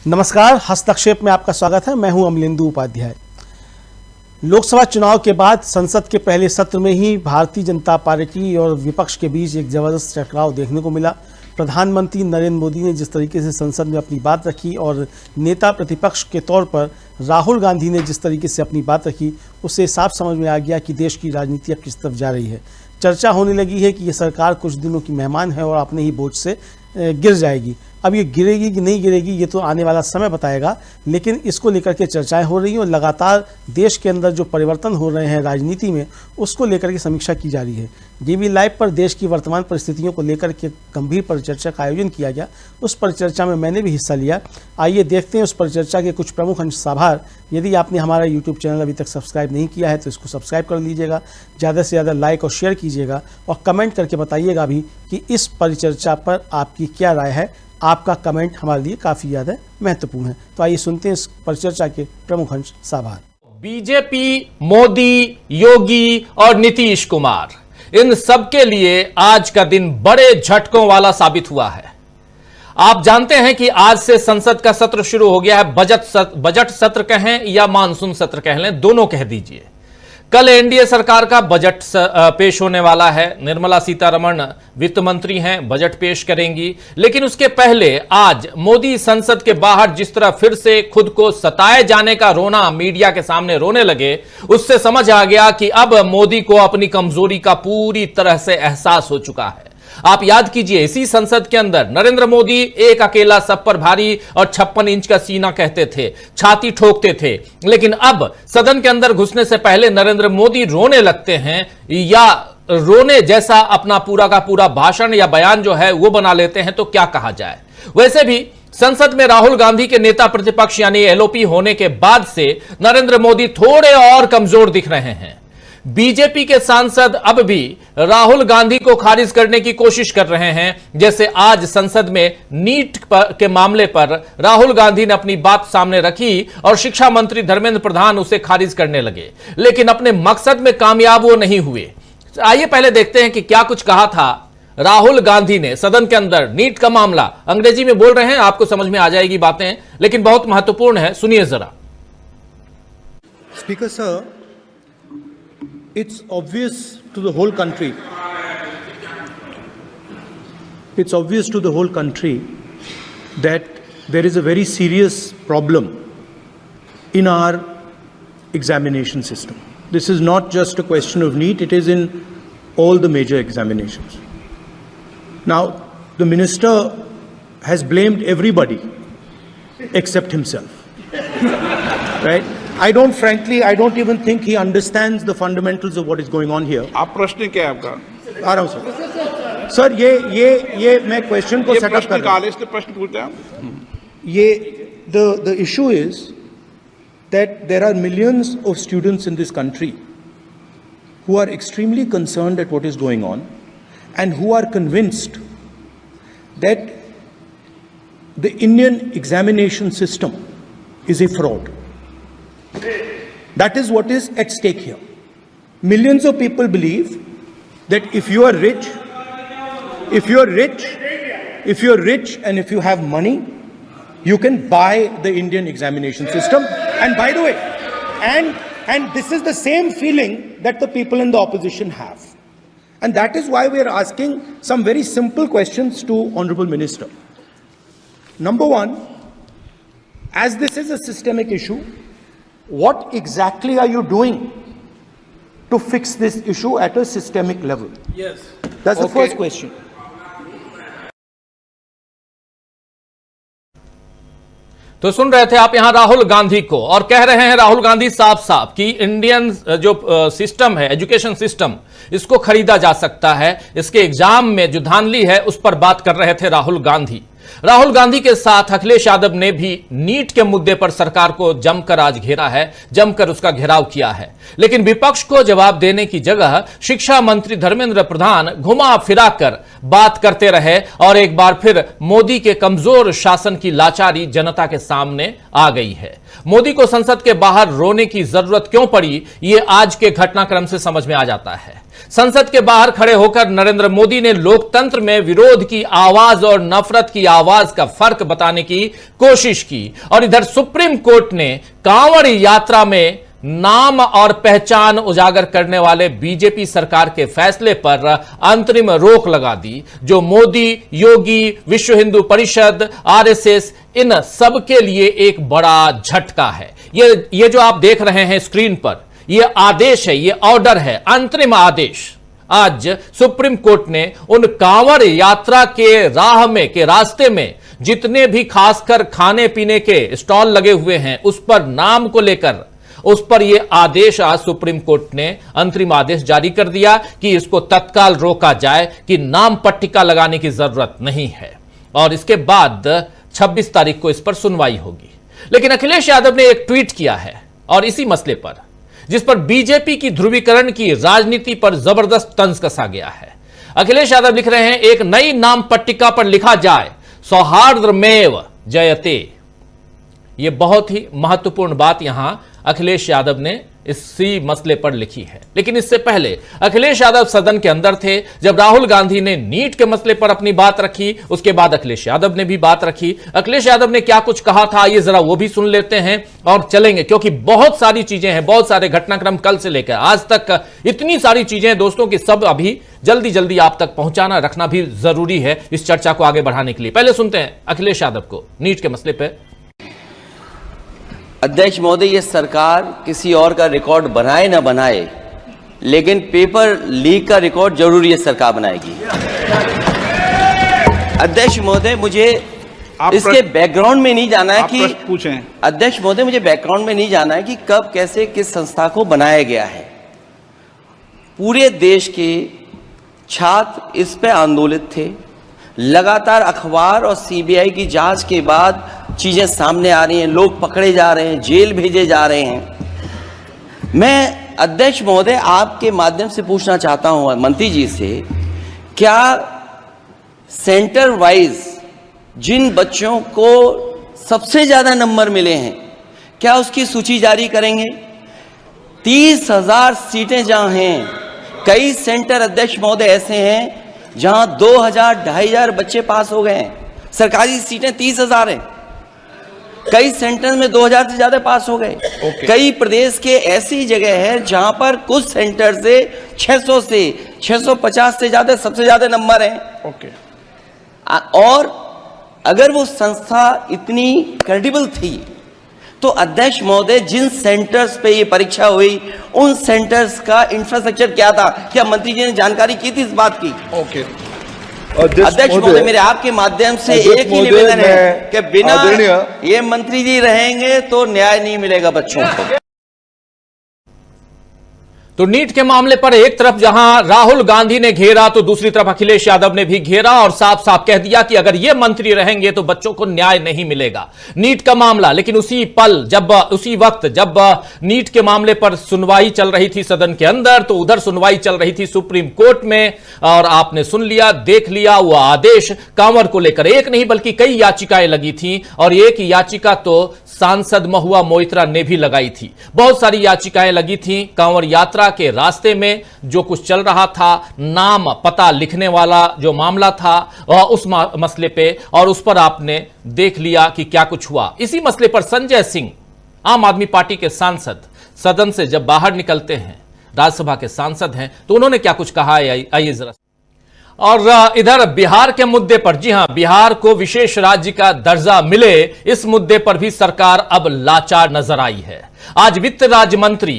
नमस्कार, हस्तक्षेप में आपका स्वागत है। मैं हूं अमलेंदु उपाध्याय। लोकसभा चुनाव के बाद संसद के पहले सत्र में ही भारतीय जनता पार्टी और विपक्ष के बीच एक जबरदस्त टकराव देखने को मिला। प्रधानमंत्री नरेंद्र मोदी ने जिस तरीके से संसद में अपनी बात रखी और नेता प्रतिपक्ष के तौर पर राहुल गांधी ने जिस तरीके से अपनी बात रखी, उससे साफ समझ में आ गया कि देश की राजनीति अब किस तरफ जा रही है। चर्चा होने लगी है कि ये सरकार कुछ दिनों की मेहमान है और अपने ही बोझ से गिर जाएगी। अब ये गिरेगी कि नहीं गिरेगी ये तो आने वाला समय बताएगा, लेकिन इसको लेकर के चर्चाएं हो रही हैं और लगातार देश के अंदर जो परिवर्तन हो रहे हैं राजनीति में, उसको लेकर के समीक्षा की जा रही है। डीवी लाइव पर देश की वर्तमान परिस्थितियों को लेकर के गंभीर परिचर्चा का आयोजन किया गया। उस परिचर्चा में मैंने भी हिस्सा लिया। आइए देखते हैं उस परिचर्चा के कुछ प्रमुख अंशसाभार। यदि आपने हमारा यूट्यूब चैनल अभी तक सब्सक्राइब नहीं किया है तो इसको सब्सक्राइब कर लीजिएगा, ज़्यादा से ज़्यादा लाइक और शेयर कीजिएगा और कमेंट करके बताइएगा भी कि इस परिचर्चा पर आपकी क्या राय है। आपका कमेंट हमारे लिए काफ़ी ज़्यादा महत्वपूर्ण है। तो आइए सुनते हैं इस परिचर्चा के प्रमुख अंशसाभार। बीजेपी, मोदी, योगी और नीतीश कुमार, इन सबके लिए आज का दिन बड़े झटकों वाला साबित हुआ है। आप जानते हैं कि आज से संसद का सत्र शुरू हो गया है। बजट सत्र कहें या मानसून सत्र कह लें, दोनों कह दीजिए। कल एनडीए सरकार का बजट पेश होने वाला है। निर्मला सीतारमण वित्त मंत्री हैं, बजट पेश करेंगी। लेकिन उसके पहले आज मोदी संसद के बाहर जिस तरह फिर से खुद को सताए जाने का रोना मीडिया के सामने रोने लगे, उससे समझ आ गया कि अब मोदी को अपनी कमजोरी का पूरी तरह से एहसास हो चुका है। आप याद कीजिए, इसी संसद के अंदर नरेंद्र मोदी एक अकेला सब पर भारी और 56 इंच का सीना कहते थे, छाती ठोकते थे। लेकिन अब सदन के अंदर घुसने से पहले नरेंद्र मोदी रोने लगते हैं या रोने जैसा अपना पूरा का पूरा भाषण या बयान जो है वो बना लेते हैं, तो क्या कहा जाए। वैसे भी संसद में राहुल गांधी के नेता प्रतिपक्ष यानी एलओपी होने के बाद से नरेंद्र मोदी थोड़े और कमजोर दिख रहे हैं। बीजेपी के सांसद अब भी राहुल गांधी को खारिज करने की कोशिश कर रहे हैं। जैसे आज संसद में नीट के मामले पर राहुल गांधी ने अपनी बात सामने रखी और शिक्षा मंत्री धर्मेंद्र प्रधान उसे खारिज करने लगे, लेकिन अपने मकसद में कामयाब वो नहीं हुए। आइए पहले देखते हैं कि क्या कुछ कहा था राहुल गांधी ने सदन के अंदर। नीट का मामला अंग्रेजी में बोल रहे हैं, आपको समझ में आ जाएगी बातें, लेकिन बहुत महत्वपूर्ण है, सुनिए जरा। Speaker sir, it's obvious to the whole country. It's obvious to the whole country that there is a very serious problem in our examination system. This is not just a question of NEET, it is in all the major examinations. Now, the minister has blamed everybody except himself. Right? I don't even think he understands the fundamentals of what is going on here. आप प्रश्न क्या है आपका? आ रहा हूं sir. Sir ये मैं question को सेटअप कर रहा हूं। से प्रश्न पूछते हैं। ये the issue is that there are millions of students in this country who are extremely concerned at what is going on and who are convinced that the Indian examination system is a fraud. That is what is at stake here. Millions of people believe that if you are rich and if you have money, you can buy the Indian examination system. And by the way, and this is the same feeling that the people in the opposition have. And that is why we are asking some very simple questions to Honorable Minister. Number one, as this is a systemic issue, what exactly are you doing to fix this issue at a systemic level? Yes. That's the first question. तो सुन रहे थे आप यहां राहुल गांधी को, और कह रहे हैं राहुल गांधी साफ साफ कि इंडियन जो सिस्टम है, एजुकेशन सिस्टम, इसको खरीदा जा सकता है। इसके एग्जाम में जो धांधली है उस पर बात कर रहे थे राहुल गांधी। राहुल गांधी के साथ अखिलेश यादव ने भी नीट के मुद्दे पर सरकार को जमकर आज घेरा है, जमकर उसका घेराव किया है। लेकिन विपक्ष को जवाब देने की जगह शिक्षा मंत्री धर्मेंद्र प्रधान घुमा फिराकर बात करते रहे और एक बार फिर मोदी के कमजोर शासन की लाचारी जनता के सामने आ गई है। मोदी को संसद के बाहर रोने की जरूरत क्यों पड़ी, यह आज के घटनाक्रम से समझ में आ जाता है। संसद के बाहर खड़े होकर नरेंद्र मोदी ने लोकतंत्र में विरोध की आवाज और नफरत की आवाज का फर्क बताने की कोशिश की, और इधर सुप्रीम कोर्ट ने कांवड़ यात्रा में नाम और पहचान उजागर करने वाले बीजेपी सरकार के फैसले पर अंतरिम रोक लगा दी, जो मोदी, योगी, विश्व हिंदू परिषद, आरएसएस, इन सब के लिए एक बड़ा झटका है। ये जो आप देख रहे हैं स्क्रीन पर, यह आदेश है, यह ऑर्डर है, अंतरिम आदेश। आज सुप्रीम कोर्ट ने उन कांवड़ यात्रा के रास्ते में जितने भी खासकर खाने पीने के स्टॉल लगे हुए हैं, उस पर नाम को लेकर उस पर यह आदेश आज सुप्रीम कोर्ट ने अंतरिम आदेश जारी कर दिया कि इसको तत्काल रोका जाए, कि नाम पट्टिका लगाने की जरूरत नहीं है, और इसके बाद 26 तारीख को इस पर सुनवाई होगी। लेकिन अखिलेश यादव ने एक ट्वीट किया है और इसी मसले पर, जिस पर बीजेपी की ध्रुवीकरण की राजनीति पर जबरदस्त तंज कसा गया है। अखिलेश यादव लिख रहे हैं, एक नई नाम पट्टिका पर लिखा जाए सौहार्दमेव जयते। यह बहुत ही महत्वपूर्ण बात यहां अखिलेश यादव ने इसी मसले पर लिखी है। लेकिन इससे पहले अखिलेश यादव सदन के अंदर थे जब राहुल गांधी ने नीट के मसले पर अपनी बात रखी। उसके बाद अखिलेश यादव ने भी बात रखी। अखिलेश यादव ने क्या कुछ कहा था, ये जरा वो भी सुन लेते हैं और चलेंगे, क्योंकि बहुत सारी चीजें हैं, बहुत सारे घटनाक्रम कल से लेकर आज तक इतनी सारी चीजें हैं दोस्तों की सब अभी जल्दी जल्दी आप तक पहुंचाना रखना भी जरूरी है इस चर्चा को आगे बढ़ाने के लिए। पहले सुनते हैं अखिलेश यादव को नीट के मसले पर। अध्यक्ष महोदय, ये सरकार किसी और का रिकॉर्ड बनाए ना बनाए, लेकिन पेपर लीक का रिकॉर्ड जरूर ये सरकार बनाएगी। अध्यक्ष महोदय, मुझे इसके बैकग्राउंड में नहीं जाना है कि पूछें। अध्यक्ष महोदय, मुझे बैकग्राउंड में नहीं जाना है कि कब कैसे किस संस्था को बनाया गया है। पूरे देश के छात्र इस पे आंदोलित थे। लगातार अखबार और सीबीआई की जांच के बाद चीजें सामने आ रही हैं, लोग पकड़े जा रहे हैं, जेल भेजे जा रहे हैं। मैं अध्यक्ष महोदय आपके माध्यम से पूछना चाहता हूं मंत्री जी से, क्या सेंटर वाइज जिन बच्चों को सबसे ज्यादा नंबर मिले हैं, क्या उसकी सूची जारी करेंगे? 30,000 सीटें जहां हैं, कई सेंटर अध्यक्ष महोदय ऐसे हैं जहां 2,000, 2,500 बच्चे पास हो गए हैं। सरकारी सीटें 30,000 हैं, कई सेंटर में 2,000 से ज्यादा पास हो गए। कई प्रदेश के ऐसी जगह है जहां पर कुछ सेंटर से 600 से 650 से ज्यादा सबसे ज्यादा नंबर हैं। और अगर वो संस्था इतनी क्रेडिबल थी तो अध्यक्ष महोदय जिन सेंटर्स पे ये परीक्षा हुई उन सेंटर्स का इंफ्रास्ट्रक्चर क्या था? क्या मंत्री जी ने जानकारी की थी इस बात की? अध्यक्ष महोदय, मेरे आपके माध्यम से एक ही निवेदन है कि बिना ये मंत्री जी रहेंगे तो न्याय नहीं मिलेगा बच्चों को। तो नीट के मामले पर एक तरफ जहां राहुल गांधी ने घेरा तो दूसरी तरफ अखिलेश यादव ने भी घेरा और साफ साफ कह दिया कि अगर ये मंत्री रहेंगे तो बच्चों को न्याय नहीं मिलेगा। नीट का मामला, लेकिन उसी वक्त जब नीट के मामले पर सुनवाई चल रही थी सदन के अंदर, तो उधर सुनवाई चल रही थी सुप्रीम कोर्ट में, और आपने सुन लिया, देख लिया वो आदेश कांवर को लेकर। एक नहीं बल्कि कई याचिकाएं लगी थी, और एक याचिका तो सांसद महुआ मोइत्रा ने भी लगाई थी। बहुत सारी याचिकाएं लगी थी कांवर यात्रा के रास्ते में जो कुछ चल रहा था, नाम पता लिखने वाला जो मामला था उस मसले पे, और उस पर आपने देख लिया कि क्या कुछ हुआ। इसी मसले पर संजय सिंह, आम आदमी पार्टी के सांसद, सदन से जब बाहर निकलते हैं, राज्यसभा के सांसद हैं, तो उन्होंने क्या कुछ कहा है, आइए जरा। और इधर बिहार के मुद्दे पर, जी हां, बिहार को विशेष राज्य का दर्जा मिले, इस मुद्दे पर भी सरकार अब लाचार नजर आई है। आज वित्त राज्य मंत्री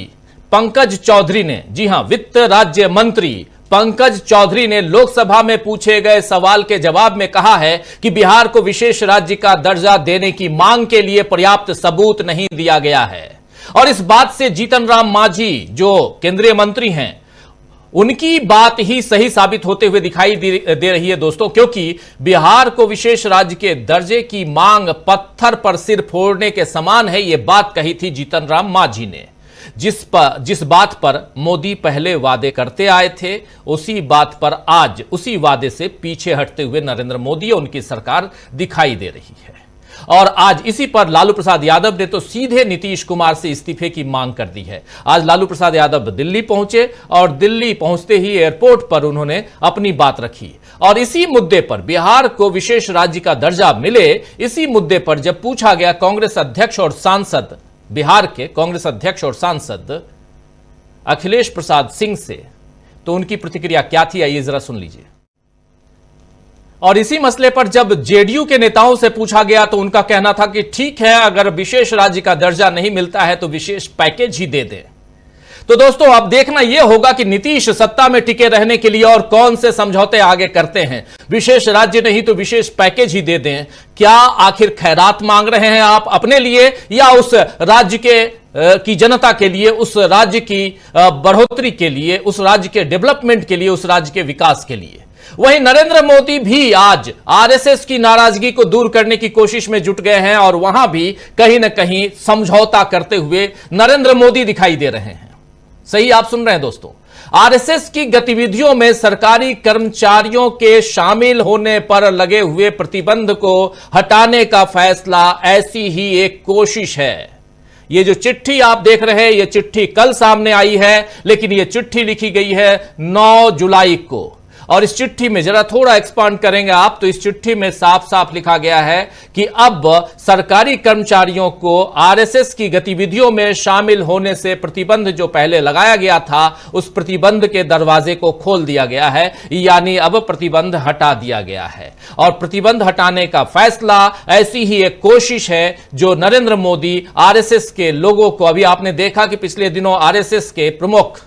पंकज चौधरी ने, जी हां, वित्त राज्य मंत्री पंकज चौधरी ने लोकसभा में पूछे गए सवाल के जवाब में कहा है कि बिहार को विशेष राज्य का दर्जा देने की मांग के लिए पर्याप्त सबूत नहीं दिया गया है। और इस बात से जीतन राम मांझी जो केंद्रीय मंत्री हैं, उनकी बात ही सही साबित होते हुए दिखाई दे रही है दोस्तों, क्योंकि बिहार को विशेष राज्य के दर्जे की मांग पत्थर पर सिर फोड़ने के समान है, यह बात कही थी जीतन राम मांझी ने। जिस बात पर मोदी पहले वादे करते आए थे, उसी बात पर आज उसी वादे से पीछे हटते हुए नरेंद्र मोदी और उनकी सरकार दिखाई दे रही है। और आज इसी पर लालू प्रसाद यादव ने तो सीधे नीतीश कुमार से इस्तीफे की मांग कर दी है। आज लालू प्रसाद यादव दिल्ली पहुंचे और दिल्ली पहुंचते ही एयरपोर्ट पर उन्होंने अपनी बात रखी और इसी मुद्दे पर, बिहार को विशेष राज्य का दर्जा मिले, इसी मुद्दे पर जब पूछा गया कांग्रेस अध्यक्ष और सांसद, बिहार के कांग्रेस अध्यक्ष और सांसद अखिलेश प्रसाद सिंह से, तो उनकी प्रतिक्रिया क्या थी, आइए जरा सुन लीजिए। और इसी मसले पर जब जेडीयू के नेताओं से पूछा गया तो उनका कहना था कि ठीक है, अगर विशेष राज्य का दर्जा नहीं मिलता है तो विशेष पैकेज ही दे दें। तो दोस्तों अब देखना यह होगा कि नीतीश सत्ता में टिके रहने के लिए और कौन से समझौते आगे करते हैं। विशेष राज्य नहीं तो विशेष पैकेज ही दे दें। क्या आखिर खैरात मांग रहे हैं आप अपने लिए या उस राज्य के की जनता के लिए, उस राज्य की बढ़ोतरी के लिए, उस राज्य के डेवलपमेंट के लिए, उस राज्य के विकास के लिए? वहीं नरेंद्र मोदी भी आज आरएसएस की नाराजगी को दूर करने की कोशिश में जुट गए हैं और वहां भी कहीं ना कहीं समझौता करते हुए नरेंद्र मोदी दिखाई दे रहे हैं। सही आप सुन रहे हैं दोस्तों। आरएसएस की गतिविधियों में सरकारी कर्मचारियों के शामिल होने पर लगे हुए प्रतिबंध को हटाने का फैसला ऐसी ही एक कोशिश है। ये जो चिट्ठी आप देख रहे हैं, ये चिट्ठी कल सामने आई है, लेकिन ये चिट्ठी लिखी गई है 9 जुलाई को। और इस चिट्ठी में जरा थोड़ा एक्सपांड करेंगे आप तो इस चिट्ठी में साफ साफ लिखा गया है कि अब सरकारी कर्मचारियों को आरएसएस की गतिविधियों में शामिल होने से प्रतिबंध जो पहले लगाया गया था, उस प्रतिबंध के दरवाजे को खोल दिया गया है, यानी अब प्रतिबंध हटा दिया गया है। और प्रतिबंध हटाने का फैसला ऐसी ही एक कोशिश है जो नरेंद्र मोदी आरएसएस के लोगों को, अभी आपने देखा कि पिछले दिनों आरएसएस के प्रमुख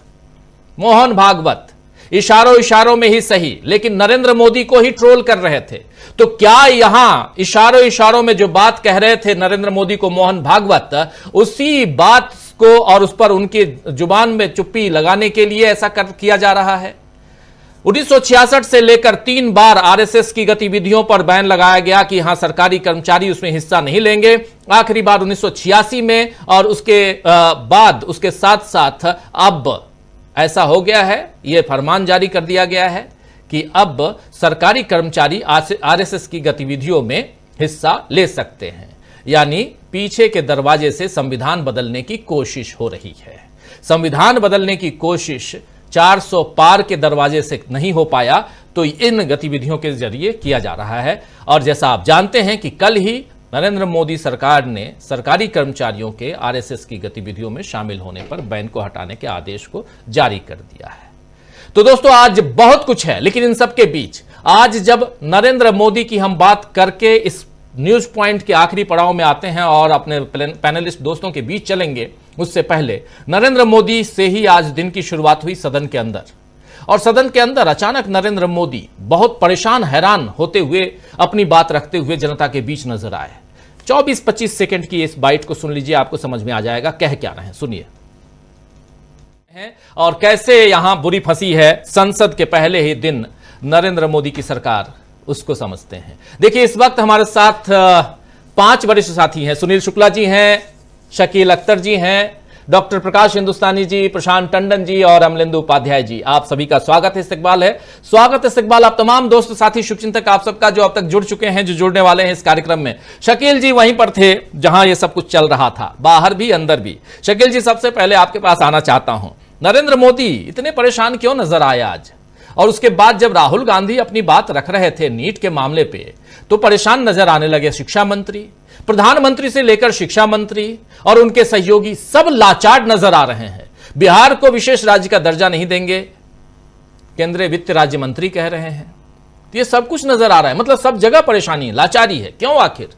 मोहन भागवत इशारों में ही सही, लेकिन नरेंद्र मोदी को ही ट्रोल कर रहे थे। तो क्या यहां इशारों में जो बात कह रहे थे नरेंद्र मोदी को मोहन भागवत, उसी बात को और उस पर उनकी जुबान में चुप्पी लगाने के लिए ऐसा किया जा रहा है? 1966 से लेकर 3 बार आरएसएस की गतिविधियों पर बैन लगाया गया कि यहां सरकारी कर्मचारी उसमें हिस्सा नहीं लेंगे। आखिरी बार 1986 में और उसके बाद उसके साथ साथ अब ऐसा हो गया है, यह फरमान जारी कर दिया गया है कि अब सरकारी कर्मचारी आरएसएस की गतिविधियों में हिस्सा ले सकते हैं। यानी पीछे के दरवाजे से संविधान बदलने की कोशिश हो रही है। संविधान बदलने की कोशिश 400 पार के दरवाजे से नहीं हो पाया तो इन गतिविधियों के जरिए किया जा रहा है। और जैसा आप जानते हैं कि कल ही नरेंद्र मोदी सरकार ने सरकारी कर्मचारियों के आरएसएस की गतिविधियों में शामिल होने पर बैन को हटाने के आदेश को जारी कर दिया है। तो दोस्तों आज बहुत कुछ है, लेकिन इन सब के बीच आज जब नरेंद्र मोदी की हम बात करके इस न्यूज पॉइंट के आखिरी पड़ाव में आते हैं और अपने पैनलिस्ट दोस्तों के बीच चलेंगे, उससे पहले नरेंद्र मोदी से ही आज दिन की शुरुआत हुई सदन के अंदर। और सदन के अंदर अचानक नरेंद्र मोदी बहुत परेशान हैरान होते हुए अपनी बात रखते हुए जनता के बीच नजर आए। 24-25 सेकंड की इस बाइट को सुन लीजिए, आपको समझ में आ जाएगा कह क्या रहे हैं। सुनिए और कैसे यहां बुरी फंसी है संसद के पहले ही दिन नरेंद्र मोदी की सरकार, उसको समझते हैं। देखिए इस वक्त हमारे साथ 5 वरिष्ठ साथी हैं। सुनील शुक्ला जी हैं, शकील अख्तर जी हैं, डॉक्टर प्रकाश हिंदुस्तानी जी, प्रशांत टंडन जी और अमलेंदु उपाध्याय जी। आप सभी का स्वागत है, इस्तकबाल है। स्वागत इस्तकबाल आप तमाम दोस्त साथी शुभचिंतक आप सबका जो अब तक जुड़ चुके हैं, जो जुड़ने वाले हैं इस कार्यक्रम में। शकील जी वहीं पर थे जहां ये सब कुछ चल रहा था, बाहर भी अंदर भी। शकील जी सबसे पहले आपके पास आना चाहता हूं, नरेंद्र मोदी इतने परेशान क्यों नजर आए आज? और उसके बाद जब राहुल गांधी अपनी बात रख रहे थे नीट के मामले पे, तो परेशान नजर आने लगे शिक्षा मंत्री, प्रधानमंत्री से लेकर शिक्षा मंत्री और उनके सहयोगी सब लाचार नजर आ रहे हैं। बिहार को विशेष राज्य का दर्जा नहीं देंगे, केंद्रीय वित्त राज्य मंत्री कह रहे हैं। तो ये सब कुछ नजर आ रहा है, मतलब सब जगह परेशानी है, लाचारी है। क्यों आखिर?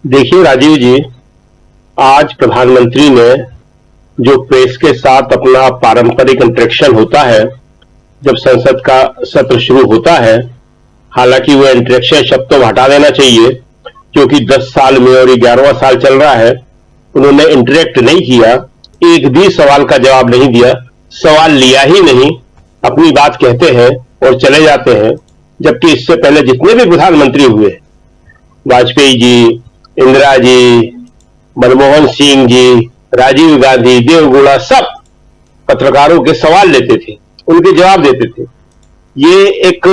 देखिए राजीव जी, आज प्रधानमंत्री ने जो प्रेस के साथ अपना पारंपरिक इंटरेक्शन होता है जब संसद का सत्र शुरू होता है, हालांकि वो इंटरेक्शन शब्द तो हटा देना चाहिए क्योंकि 10 साल में और 11वां साल चल रहा है, उन्होंने इंटरेक्ट नहीं किया, एक भी सवाल का जवाब नहीं दिया, सवाल लिया ही नहीं, अपनी बात कहते हैं और चले जाते हैं। जबकि इससे पहले जितने भी प्रधानमंत्री हुए, वाजपेयी जी, इंदिरा जी, मनमोहन सिंह जी, राजीव गांधी, देवगौड़ा सब पत्रकारों के सवाल लेते थे, उनके जवाब देते थे। ये एक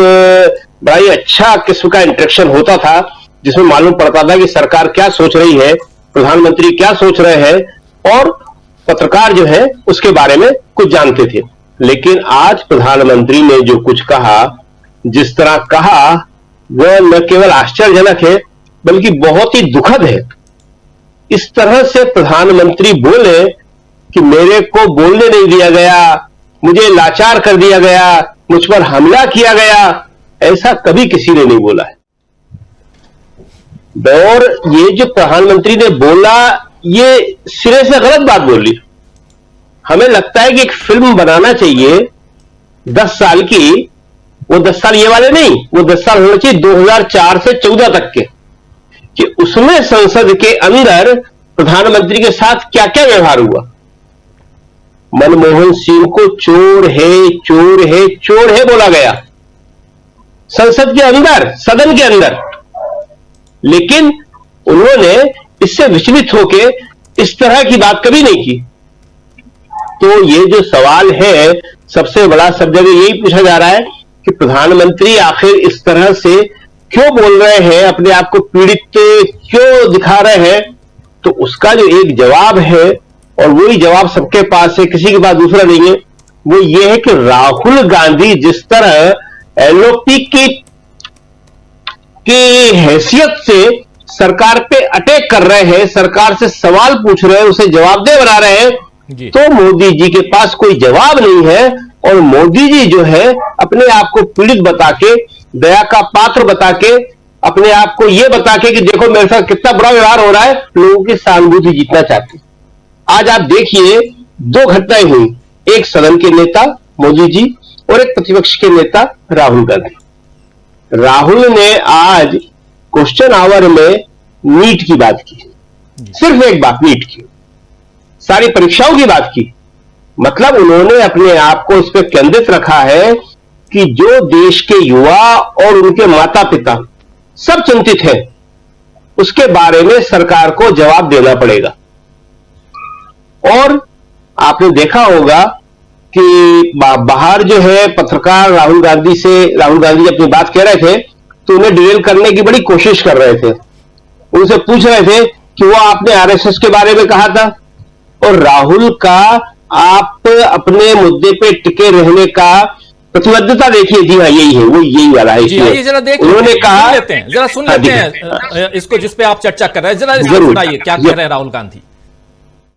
बड़ा ही अच्छा किस्म का इंटरेक्शन होता था, जिसमें मालूम पड़ता था कि सरकार क्या सोच रही है, प्रधानमंत्री क्या सोच रहे हैं, और पत्रकार जो है उसके बारे में कुछ जानते थे। लेकिन आज प्रधानमंत्री ने जो कुछ कहा, जिस तरह कहा, वह न केवल आश्चर्यजनक है बल्कि बहुत ही दुखद है। इस तरह से प्रधानमंत्री बोले कि मेरे को बोलने नहीं दिया गया, मुझे लाचार कर दिया गया, मुझ पर हमला किया गया, ऐसा कभी किसी ने नहीं बोला है। और ये जो प्रधानमंत्री ने बोला, ये सिरे से गलत बात बोली। हमें लगता है कि एक फिल्म बनाना चाहिए 10 साल की, वो 10 साल ये वाले नहीं, वो 10 साल होने चाहिए 2004 से 14 तक के, कि उसमें संसद के अंदर प्रधानमंत्री के साथ क्या क्या व्यवहार हुआ। मनमोहन सिंह को चोर है, चोर है, चोर है बोला गया संसद के अंदर, सदन के अंदर, लेकिन उन्होंने इससे विचलित होकर इस तरह की बात कभी नहीं की। तो ये जो सवाल है, सबसे बड़ा सब जगह यही पूछा जा रहा है कि प्रधानमंत्री आखिर इस तरह से क्यों बोल रहे हैं, अपने आप को पीड़ित क्यों दिखा रहे हैं। तो उसका जो एक जवाब है, और वही जवाब सबके पास है, किसी के पास दूसरा नहीं है, वो ये है कि राहुल गांधी जिस तरह एलओपी की हैसियत से सरकार पे अटैक कर रहे हैं, सरकार से सवाल पूछ रहे हैं, उसे जवाबदेह बना रहे हैं, तो मोदी जी के पास कोई जवाब नहीं है। और मोदी जी जो है अपने आप को पीड़ित बता के, दया का पात्र बता के, अपने आप को यह बता के कि देखो मेरे साथ कितना बुरा व्यवहार हो रहा है, लोगों की सहानुभूति जीतना चाहते। आज आप देखिए 2 घटनाएं हुई, एक सदन के नेता मोदी जी और एक प्रतिपक्ष के नेता राहुल गांधी। राहुल ने आज क्वेश्चन आवर में नीट की बात की, सिर्फ एक बात नीट की, सारी परीक्षाओं की बात की। मतलब उन्होंने अपने आप को इस पर केंद्रित रखा है कि जो देश के युवा और उनके माता पिता सब चिंतित हैं, उसके बारे में सरकार को जवाब देना पड़ेगा। और आपने देखा होगा कि बाहर जो है पत्रकार राहुल गांधी अपनी बात कह रहे थे, तो उन्हें डिरेल करने की बड़ी कोशिश कर रहे थे। उनसे पूछ रहे थे कि वो आपने आरएसएस के बारे में कहा था, और राहुल का आप अपने मुद्दे पे टिके रहने का प्रतिबद्धता देखिए। जी हाँ, यही है, वो यही वाला है। ये जरा देख, उन्होंने कहा, जरा सुन लेते हैं इसको, जिस पे आप चर्चा कर रहे हैं, जरा सुनाइए क्या कह रहे हैं राहुल गांधी।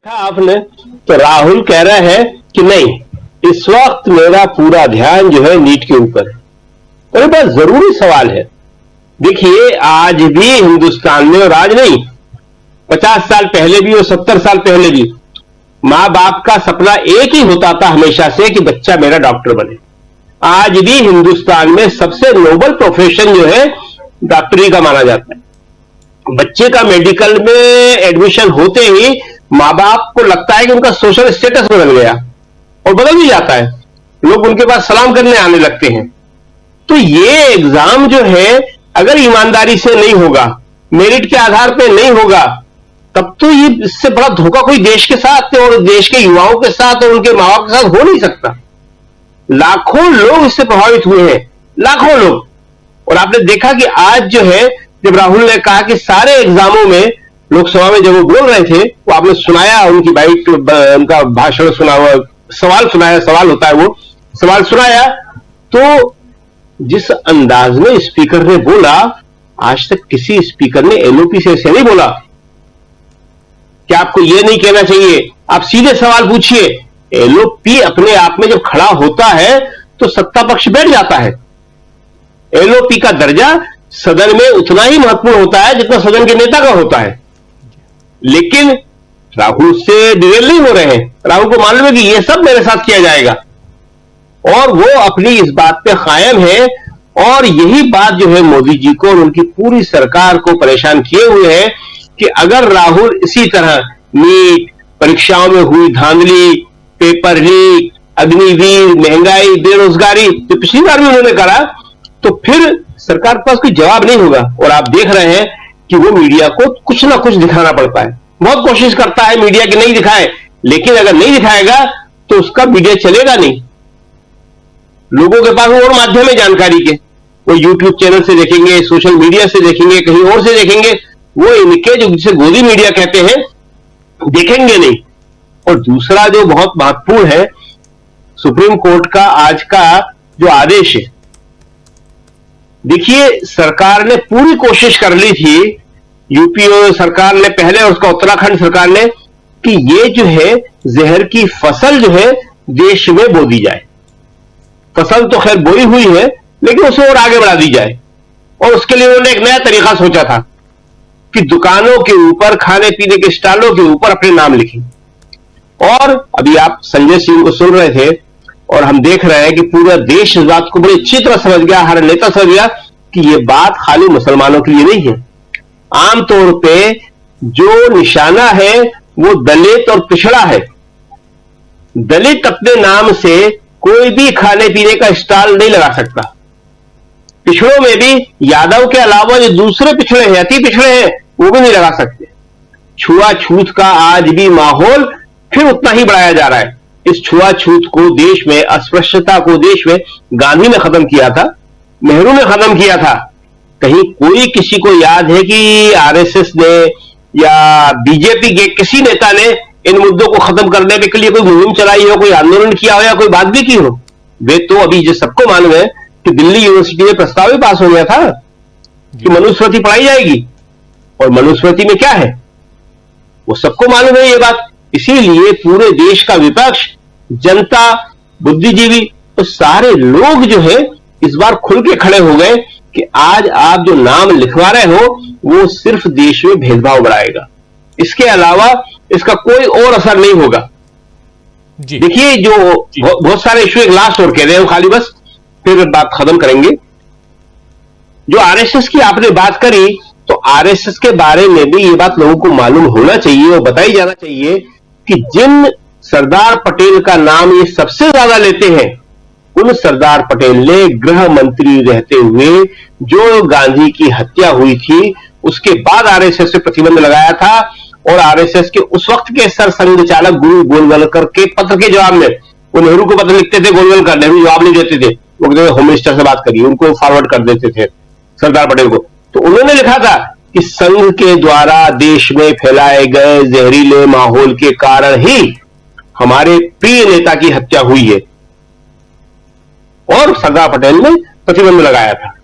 आपने तो राहुल कह रहे हैं कि नहीं, इस वक्त मेरा पूरा ध्यान जो है नीट के ऊपर है। और ये बहुत जरूरी सवाल है। देखिए, आज भी हिंदुस्तान में, और आज नहीं, 50 साल पहले भी और 70 साल पहले भी, मां बाप का सपना एक ही होता था हमेशा से कि बच्चा मेरा डॉक्टर बने। आज भी हिंदुस्तान में सबसे नोबल प्रोफेशन जो है डॉक्टरी का माना जाता है। बच्चे का मेडिकल में एडमिशन होते ही मां बाप को लगता है कि उनका सोशल स्टेटस बदल गया, और बदल भी जाता है, लोग उनके पास सलाम करने आने लगते हैं। तो ये एग्जाम जो है अगर ईमानदारी से नहीं होगा, मेरिट के आधार पर नहीं होगा, तब तो ये इससे बड़ा धोखा कोई देश के साथ और देश के युवाओं के साथ और उनके मां बाप के साथ हो नहीं सकता। लाखों लोग इससे प्रभावित हुए हैं, लाखों लोग। और आपने देखा कि आज जो है, जब राहुल ने कहा कि सारे एग्जामों में, लोकसभा में जब वो बोल रहे थे, वो आपने सुनाया, उनकी बाइट, उनका भाषण सुना हुआ, सवाल सुनाया, सवाल होता है वो, सवाल सुनाया, तो जिस अंदाज में स्पीकर ने बोला, आज तक किसी स्पीकर ने एलओपी से ऐसे नहीं बोला। क्या आपको यह नहीं कहना चाहिए? आप सीधे सवाल पूछिए। एलओपी अपने आप में जब खड़ा होता है तो सत्ता पक्ष बैठ जाता है। एलओपी का दर्जा सदन में उतना ही महत्वपूर्ण होता है जितना सदन के नेता का होता है। लेकिन राहुल से डिरेल नहीं हो रहे हैं। राहुल को मालूम है कि यह सब मेरे साथ किया जाएगा, और वो अपनी इस बात पे कायम है। और यही बात जो है मोदी जी को और उनकी पूरी सरकार को परेशान किए हुए है कि अगर राहुल इसी तरह नीट, परीक्षाओं में हुई धांधली, पेपर लीक, अग्निवीर, महंगाई, बेरोजगारी जो पिछली बार भी उन्होंने करा, तो फिर सरकार के पास कोई जवाब नहीं होगा। और आप देख रहे हैं कि वो मीडिया को कुछ ना कुछ दिखाना पड़ता है। बहुत कोशिश करता है मीडिया की नहीं दिखाए, लेकिन अगर नहीं दिखाएगा तो उसका मीडिया चलेगा नहीं। लोगों के पास और माध्यम है जानकारी के, वो यूट्यूब चैनल से देखेंगे, सोशल मीडिया से देखेंगे, कहीं और से देखेंगे, वो इनके जो जिसे गोदी मीडिया कहते हैं देखेंगे नहीं। और दूसरा जो बहुत महत्वपूर्ण है, सुप्रीम कोर्ट का आज का जो आदेश है, देखिए सरकार ने पूरी कोशिश कर ली थी, यूपी सरकार ने पहले और उसका उत्तराखंड सरकार ने, कि ये जो है जहर की फसल जो है देश में बो दी जाए। फसल तो खैर बोई हुई है, लेकिन उसे और आगे बढ़ा दी जाए। और उसके लिए उन्होंने एक नया तरीका सोचा था कि दुकानों के ऊपर, खाने पीने के स्टॉलों के ऊपर अपने नाम लिखें। और अभी आप संजय सिंह को सुन रहे थे, और हम देख रहे हैं कि पूरा देश इस बात को बड़ी अच्छी तरह समझ गया, हर नेता समझ गया कि यह बात खाली मुसलमानों के लिए नहीं है। आमतौर पे जो निशाना है वो दलित और पिछड़ा है। दलित अपने नाम से कोई भी खाने पीने का स्टॉल नहीं लगा सकता। पिछड़ों में भी यादव के अलावा जो दूसरे पिछड़े हैं, अति पिछड़े हैं, वो भी नहीं लगा सकते। छुआछूत का आज भी माहौल फिर उतना ही बढ़ाया जा रहा है। इस छुआछूत को देश में, अस्पृश्यता को देश में गांधी ने खत्म किया था, नेहरू ने खत्म किया था। कहीं कोई किसी को याद है कि आरएसएस ने या बीजेपी के किसी नेता ने इन मुद्दों को खत्म करने के लिए कोई मुहिम चलाई हो, कोई आंदोलन किया हो या कोई बात भी की हो? वे तो अभी जो सबको मालूम है कि दिल्ली यूनिवर्सिटी में प्रस्ताव भी पास हो गया था कि मनुस्मृति पढ़ाई जाएगी, और मनुस्मृति में क्या है वो सबको मालूम है ये बात। इसीलिए पूरे देश का विपक्ष, जनता, बुद्धिजीवी, तो सारे लोग जो है इस बार खुल के खड़े हो गए कि आज आप जो नाम लिखवा रहे हो वो सिर्फ देश में भेदभाव बढ़ाएगा, इसके अलावा इसका कोई और असर नहीं होगा। देखिए जो बहुत सारे इश्यू, एक लास्ट और कह रहे हो खाली, बस फिर बात खत्म करेंगे। जो आरएसएस की आपने बात करी, तो आरएसएस के बारे में भी ये बात लोगों को मालूम होना चाहिए और बताई जाना चाहिए कि जिन सरदार पटेल का नाम ये सबसे ज्यादा लेते हैं, उन सरदार पटेल ने गृह मंत्री रहते हुए जो गांधी की हत्या हुई थी उसके बाद आरएसएस से प्रतिबंध लगाया था। और आरएसएस के उस वक्त के सरसंघ चालक गुरु गोलवलकर के पत्र के जवाब में, वो नेहरू को पत्र लिखते थे, गोलवलकर, नेहरू जवाब नहीं देते थे, वो कहते थे होम मिनिस्टर से बात करिए, उनको फॉरवर्ड कर देते थे सरदार पटेल को। तो उन्होंने लिखा था कि संघ के द्वारा देश में फैलाए गए जहरीले माहौल के कारण ही हमारे प्रिय नेता की हत्या हुई है, और सरदार पटेल ने प्रतिबंध लगाया था।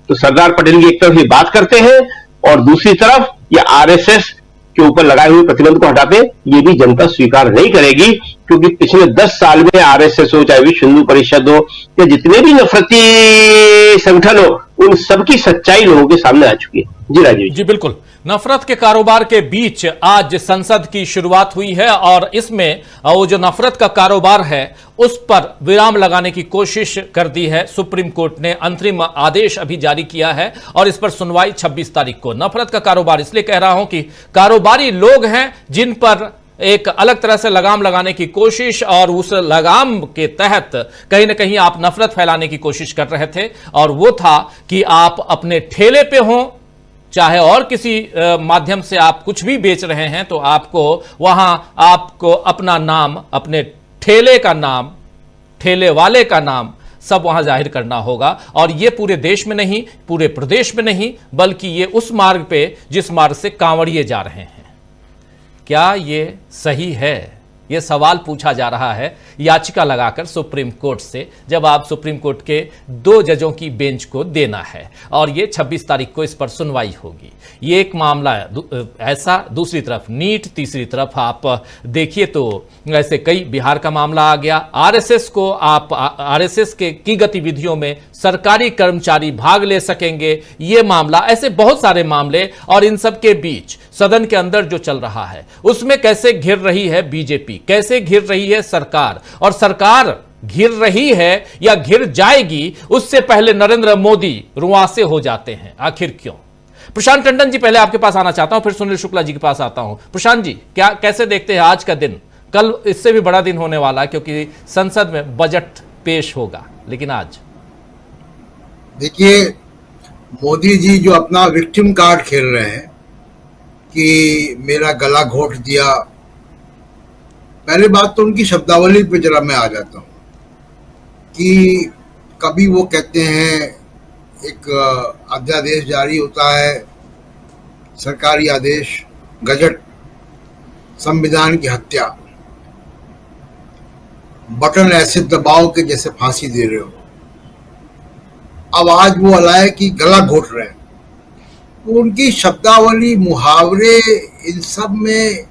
तो सरदार पटेल की एक तरफ ये बात करते हैं और दूसरी तरफ ये आरएसएस के ऊपर लगाए हुए प्रतिबंध को हटाते, ये भी जनता स्वीकार नहीं करेगी, क्योंकि पिछले 10 साल में आरएसएस हो, चाहे विश्व हिंदू परिषद हो, या जितने भी नफरती संगठन हो, उन सबकी सच्चाई लोगों के सामने आ चुकी है। जी राजीव जी बिल्कुल। नफरत के कारोबार के बीच आज संसद की शुरुआत हुई है और इसमें वो जो नफरत का कारोबार है उस पर विराम लगाने की कोशिश कर दी है। सुप्रीम कोर्ट ने अंतरिम आदेश अभी जारी किया है और इस पर सुनवाई 26 तारीख को। नफरत का कारोबार इसलिए कह रहा हूं कि कारोबारी लोग हैं जिन पर एक अलग तरह से लगाम लगाने की कोशिश, और उस लगाम के तहत कहीं ना कहीं आप नफरत फैलाने की कोशिश कर रहे थे, और वो था कि आप अपने ठेले पे हों, चाहे और किसी माध्यम से आप कुछ भी बेच रहे हैं, तो आपको वहां आपको अपना नाम, अपने ठेले का नाम, ठेले वाले का नाम सब वहां जाहिर करना होगा। और ये पूरे देश में नहीं, पूरे प्रदेश में नहीं, बल्कि ये उस मार्ग पे जिस मार्ग से कांवड़िए जा रहे हैं। क्या ये सही है? यह सवाल पूछा जा रहा है याचिका लगाकर सुप्रीम कोर्ट से, जब आप सुप्रीम कोर्ट के 2 जजों की बेंच को देना है, और ये 26 तारीख को इस पर सुनवाई होगी। ये एक मामला है ऐसा, दूसरी तरफ नीट, तीसरी तरफ आप देखिए तो ऐसे कई, बिहार का मामला आ गया। आरएसएस को आप आरएसएस की गतिविधियों में सरकारी कर्मचारी भाग ले सकेंगे, ये मामला, ऐसे बहुत सारे मामले। और इन सब के बीच सदन के अंदर जो चल रहा है उसमें कैसे घिर रही है बीजेपी, कैसे घिर रही है सरकार, और सरकार घिर रही है या घिर जाएगी उससे पहले नरेंद्र मोदी रुआंसे हो जाते हैं। आखिर क्यों? प्रशांत टंडन जी, पहले आपके पास आना चाहता हूं, फिर सुनील शुक्ला जी के पास आता हूं। प्रशांत जी, क्या कैसे देखते हैं आज का दिन? कल इससे भी बड़ा दिन होने वाला है क्योंकि संसद में बजट पेश होगा, लेकिन आज देखिए, मोदी जी जो अपना विक्टिम कार्ड खेल रहे हैं कि मेरा गला घोट दिया। पहली बात तो उनकी शब्दावली पे जरा मैं आ जाता हूँ कि कभी वो कहते हैं एक अध्यादेश जारी होता है, सरकारी आदेश, गजट, संविधान की हत्या, बटन ऐसे दबाव के जैसे फांसी दे रहे हो। अब आज वो अलाय कि गला घोट रहे हैं। तो उनकी शब्दावली, मुहावरे, इन सब में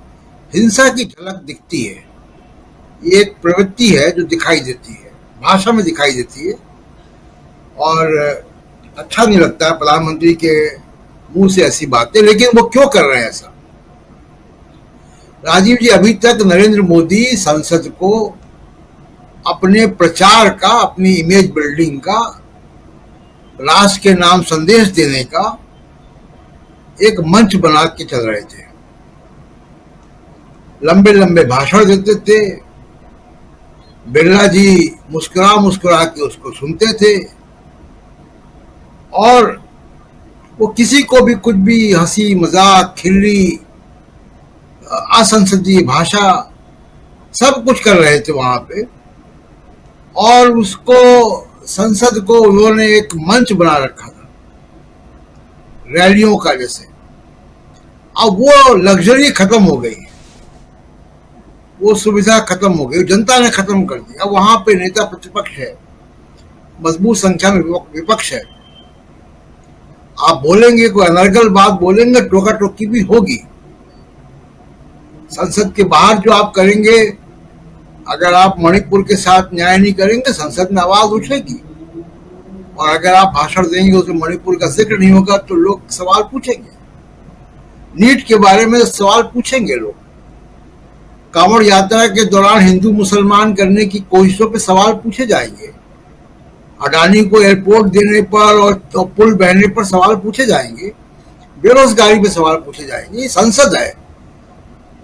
हिंसा की झलक दिखती है। ये एक प्रवृत्ति है जो दिखाई देती है, भाषा में दिखाई देती है, और अच्छा नहीं लगता है प्रधानमंत्री के मुंह से ऐसी बातें। लेकिन वो क्यों कर रहे हैं ऐसा? राजीव जी, अभी तक नरेंद्र मोदी संसद को अपने प्रचार का, अपनी इमेज बिल्डिंग का, राष्ट्र के नाम संदेश देने का एक मंच बना के चल रहे थे। लंबे लंबे भाषण देते थे, बिरला जी मुस्कुरा मुस्कुरा के उसको सुनते थे, और वो किसी को भी कुछ भी हंसी मजाक, खिल्ली, असंसदीय भाषा सब कुछ कर रहे थे वहां पे। और उसको, संसद को उन्होंने एक मंच बना रखा था रैलियों का जैसे। अब वो लग्जरी खत्म हो गई, वो सुविधा खत्म हो गई, जनता ने खत्म कर दी। अब वहां पे नेता प्रतिपक्ष है, मजबूत संख्या में विपक्ष है। आप बोलेंगे, कोई अनर्गल बात बोलेंगे, टोका टोकी भी होगी। संसद के बाहर जो आप करेंगे, अगर आप मणिपुर के साथ न्याय नहीं करेंगे, संसद में आवाज उठेगी। और अगर आप भाषण देंगे उसमें मणिपुर का जिक्र नहीं होगा तो लोग सवाल पूछेंगे। नीट के बारे में सवाल पूछेंगे लोग। कांवड़ यात्रा के दौरान हिंदू मुसलमान करने की कोशिशों पे सवाल पूछे जाएंगे। अडानी को एयरपोर्ट देने पर और पुल बहने पर सवाल पूछे जाएंगे। बेरोजगारी पे सवाल पूछे जाएंगे। ये संसद है।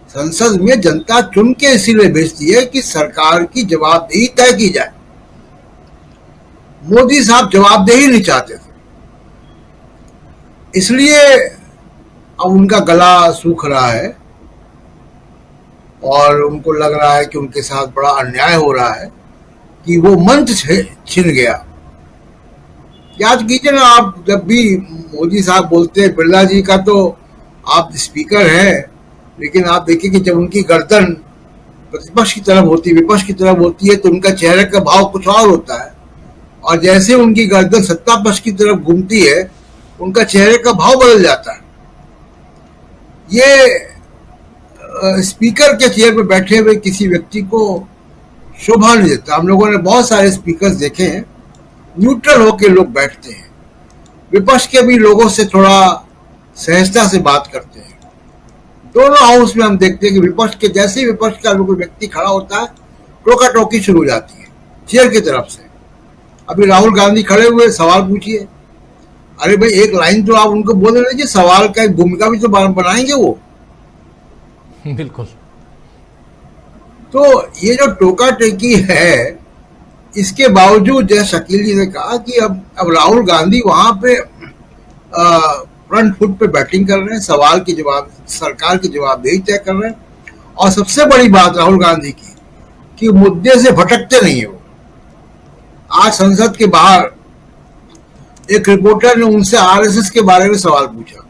संसद में जनता चुन के इसीलिए भेजती है कि सरकार की जवाबदेही तय की जाए। मोदी साहब जवाबदेही नहीं चाहते थे, इसलिए अब उनका गला सूख रहा है और उनको लग रहा है कि उनके साथ बड़ा अन्याय हो रहा है कि वो मंच छिन गया। याद कीजिए ना, आप जब भी मोदी साहब बोलते हैं, बिरला जी का तो आप स्पीकर हैं, लेकिन आप देखिए कि जब उनकी गर्दन प्रतिपक्ष की तरफ होती, विपक्ष की तरफ होती है, तो उनका चेहरे का भाव कुछ और होता है, और जैसे उनकी गर्दन सत्ता पक्ष की तरफ घूमती है, उनका चेहरे का भाव बदल जाता है। ये स्पीकर के चेयर पर बैठे हुए किसी व्यक्ति को शोभा नहीं देता। हम लोगों ने बहुत सारे स्पीकर देखे हैं, न्यूट्रल होकर लोग बैठते हैं, विपक्ष के भी लोगों से थोड़ा सहजता से बात करते हैं। दोनों हाउस में हम देखते हैं कि विपक्ष के, जैसे ही विपक्ष का कोई व्यक्ति खड़ा होता है, टोका टोकी शुरू हो जाती है चेयर की तरफ से। अभी राहुल गांधी खड़े हुए, सवाल पूछिए। अरे भाई, एक लाइन तो आप उनको बोल दीजिए, सवाल का एक भूमिका भी तो बनाएंगे वो। बिल्कुल। तो ये जो टोका टेकी है, इसके बावजूद जैसे शकील जी ने कहा कि अब राहुल गांधी वहां पे फ्रंट फुट पे बैटिंग कर रहे हैं, सवाल की जवाब, सरकार की जवाबदेही तय कर रहे हैं। और सबसे बड़ी बात राहुल गांधी की कि मुद्दे से भटकते नहीं है वो। आज संसद के बाहर एक रिपोर्टर ने उनसे आरएसएस के बारे में सवाल पूछा।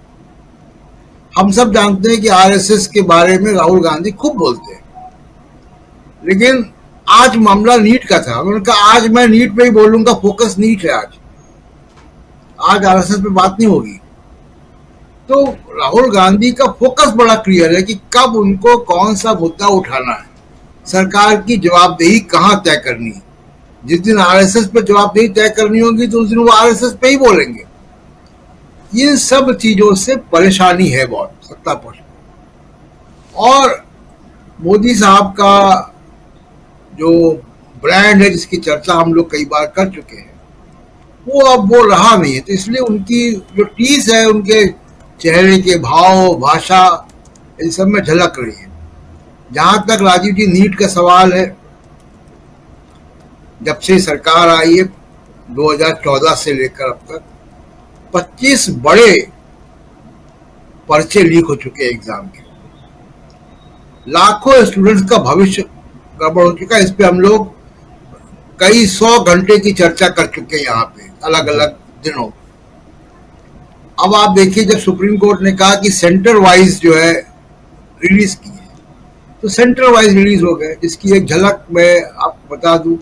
हम सब जानते हैं कि आरएसएस के बारे में राहुल गांधी खूब बोलते हैं, लेकिन आज मामला नीट का था। उन्होंने कहा आज मैं नीट पे ही बोलूंगा, फोकस नीट है आज आरएसएस पे बात नहीं होगी। तो राहुल गांधी का फोकस बड़ा क्लियर है कि कब उनको कौन सा मुद्दा उठाना है, सरकार की जवाबदेही कहां तय करनी है। जिस दिन आरएसएस पे जवाबदेही तय करनी होगी तो उस दिन वो आरएसएस पे ही बोलेंगे। इन सब चीजों से परेशानी है बहुत सत्ता पक्ष को। और मोदी साहब का जो ब्रांड है, जिसकी चर्चा हम लोग कई बार कर चुके हैं, वो अब वो रहा नहीं है। तो इसलिए उनकी जो टीस है, उनके चेहरे के भाव, भाषा, इन सब में झलक रही है। जहां तक राजीव जी नीट का सवाल है, जब से सरकार आई है 2014 से लेकर अब तक 25 बड़े पर्चे लीक हो चुके हैं एग्जाम के, लाखों स्टूडेंट्स का भविष्य गड़बड़ हो चुका है। इस पे हम लोग कई 100 घंटे की चर्चा कर चुके हैं यहाँ पे अलग अलग दिनों। अब आप देखिए, जब सुप्रीम कोर्ट ने कहा कि सेंटर वाइज जो है रिलीज की है, तो सेंटर वाइज रिलीज हो गए, जिसकी एक झलक मैं आपको बता दूं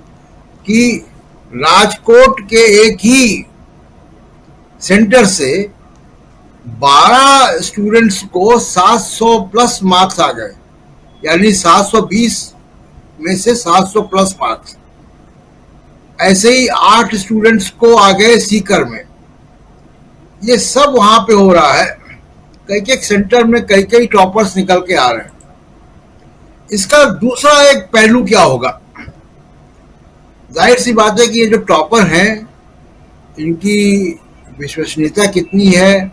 कि राजकोट के एक ही सेंटर से 12 स्टूडेंट्स को 700 प्लस मार्क्स आ गए, यानी 720 में से 700 प्लस मार्क्स। ऐसे ही 8 स्टूडेंट्स को आ गए सीकर में। ये सब वहां पे हो रहा है, कई कई सेंटर में कई कई टॉपर्स निकल के आ रहे हैं। इसका दूसरा एक पहलू क्या होगा? जाहिर सी बात है कि ये जो टॉपर हैं, इनकी विश्वसनीयता कितनी है,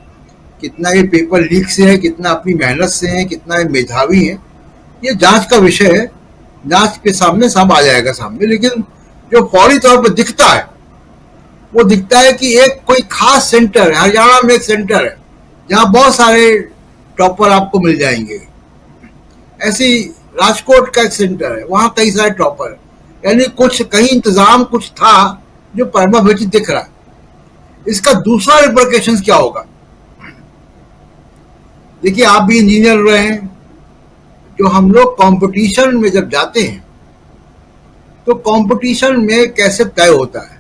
कितना ये पेपर लीक से है, कितना अपनी मेहनत से है, कितना ये मेधावी है, ये जांच का विषय है। जांच के सामने सब आ जाएगा सामने। लेकिन जो फौरी तौर पर दिखता है, वो दिखता है कि एक कोई खास सेंटर है, हरियाणा में एक सेंटर है जहां बहुत सारे टॉपर आपको मिल जाएंगे। ऐसे ही राजकोट का एक सेंटर है, वहां कई सारे टॉपर है, यानी कुछ कहीं इंतजाम कुछ था जो परमा फेसी दिख रहा है। इसका दूसरा रिप्लिकेशन क्या होगा? देखिए, आप भी इंजीनियर रहे हैं, जो हम लोग कंपटीशन में जब जाते हैं तो कंपटीशन में कैसे तय होता है?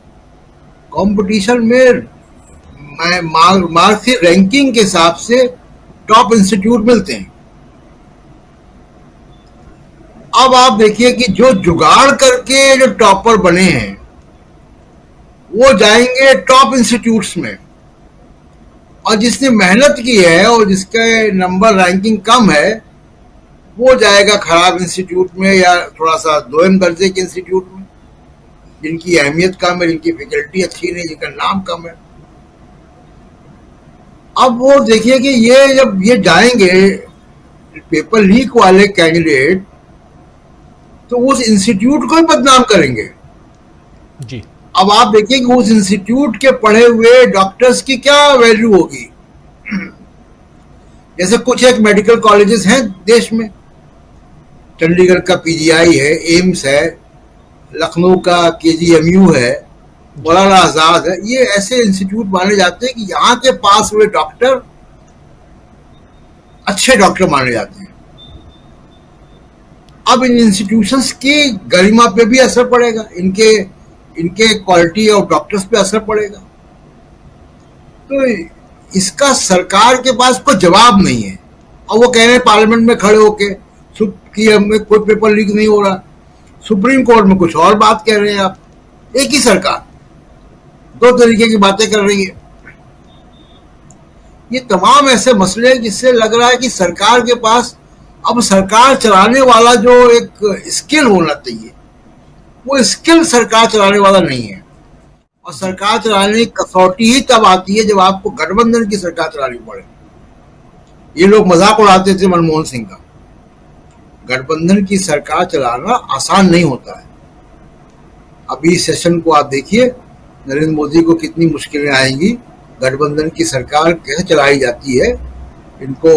कंपटीशन में मार्क्स की रैंकिंग के हिसाब से टॉप इंस्टीट्यूट मिलते हैं। अब आप देखिए कि जो जुगाड़ करके जो टॉपर बने हैं वो जाएंगे टॉप इंस्टीट्यूट्स में, और जिसने मेहनत की है और जिसके नंबर रैंकिंग कम है वो जाएगा खराब इंस्टीट्यूट में या थोड़ा सा दोयम दर्जे के इंस्टीट्यूट में, जिनकी अहमियत कम है, जिनकी फैकल्टी अच्छी नहीं, जिनका नाम कम है। अब वो देखिए कि ये जब ये जाएंगे पेपर लीक वाले कैंडिडेट, तो उस इंस्टीट्यूट को ही बदनाम करेंगे जी। अब आप देखिए कि उस इंस्टीट्यूट के पढ़े हुए डॉक्टर्स की क्या वैल्यू होगी। जैसे कुछ एक मेडिकल कॉलेजेस हैं देश में, चंडीगढ़ का पीजीआई है, एम्स है, लखनऊ का केजीएमयू है, मौलाना आजाद है। ये ऐसे इंस्टीट्यूट माने जाते हैं कि यहाँ के पास हुए डॉक्टर अच्छे डॉक्टर माने जाते हैं। अब इन इंस्टीट्यूशंस की गरिमा पे भी असर पड़ेगा, इनके क्वालिटी ऑफ डॉक्टर्स पे असर पड़ेगा। तो इसका सरकार के पास कोई जवाब नहीं है। और वो कह रहे हैं पार्लियामेंट में खड़े होके कि हमें कोई पेपर लीक नहीं हो रहा, सुप्रीम कोर्ट में कुछ और बात कह रहे हैं। आप एक ही सरकार दो तरीके की बातें कर रही है। ये तमाम ऐसे मसले हैं जिससे लग रहा है कि सरकार के पास अब सरकार चलाने वाला जो एक स्किल होना चाहिए, वो स्किल सरकार चलाने वाला नहीं है। और सरकार चलाने की कसौटी ही तब आती है जब आपको गठबंधन की सरकार चलानी पड़े। ये लोग मजाक उड़ाते थे मनमोहन सिंह का। गठबंधन की सरकार चलाना आसान नहीं होता है। अभी सेशन को आप देखिए, नरेंद्र मोदी को कितनी मुश्किलें आएंगी। गठबंधन की सरकार कैसे चलाई जाती है, इनको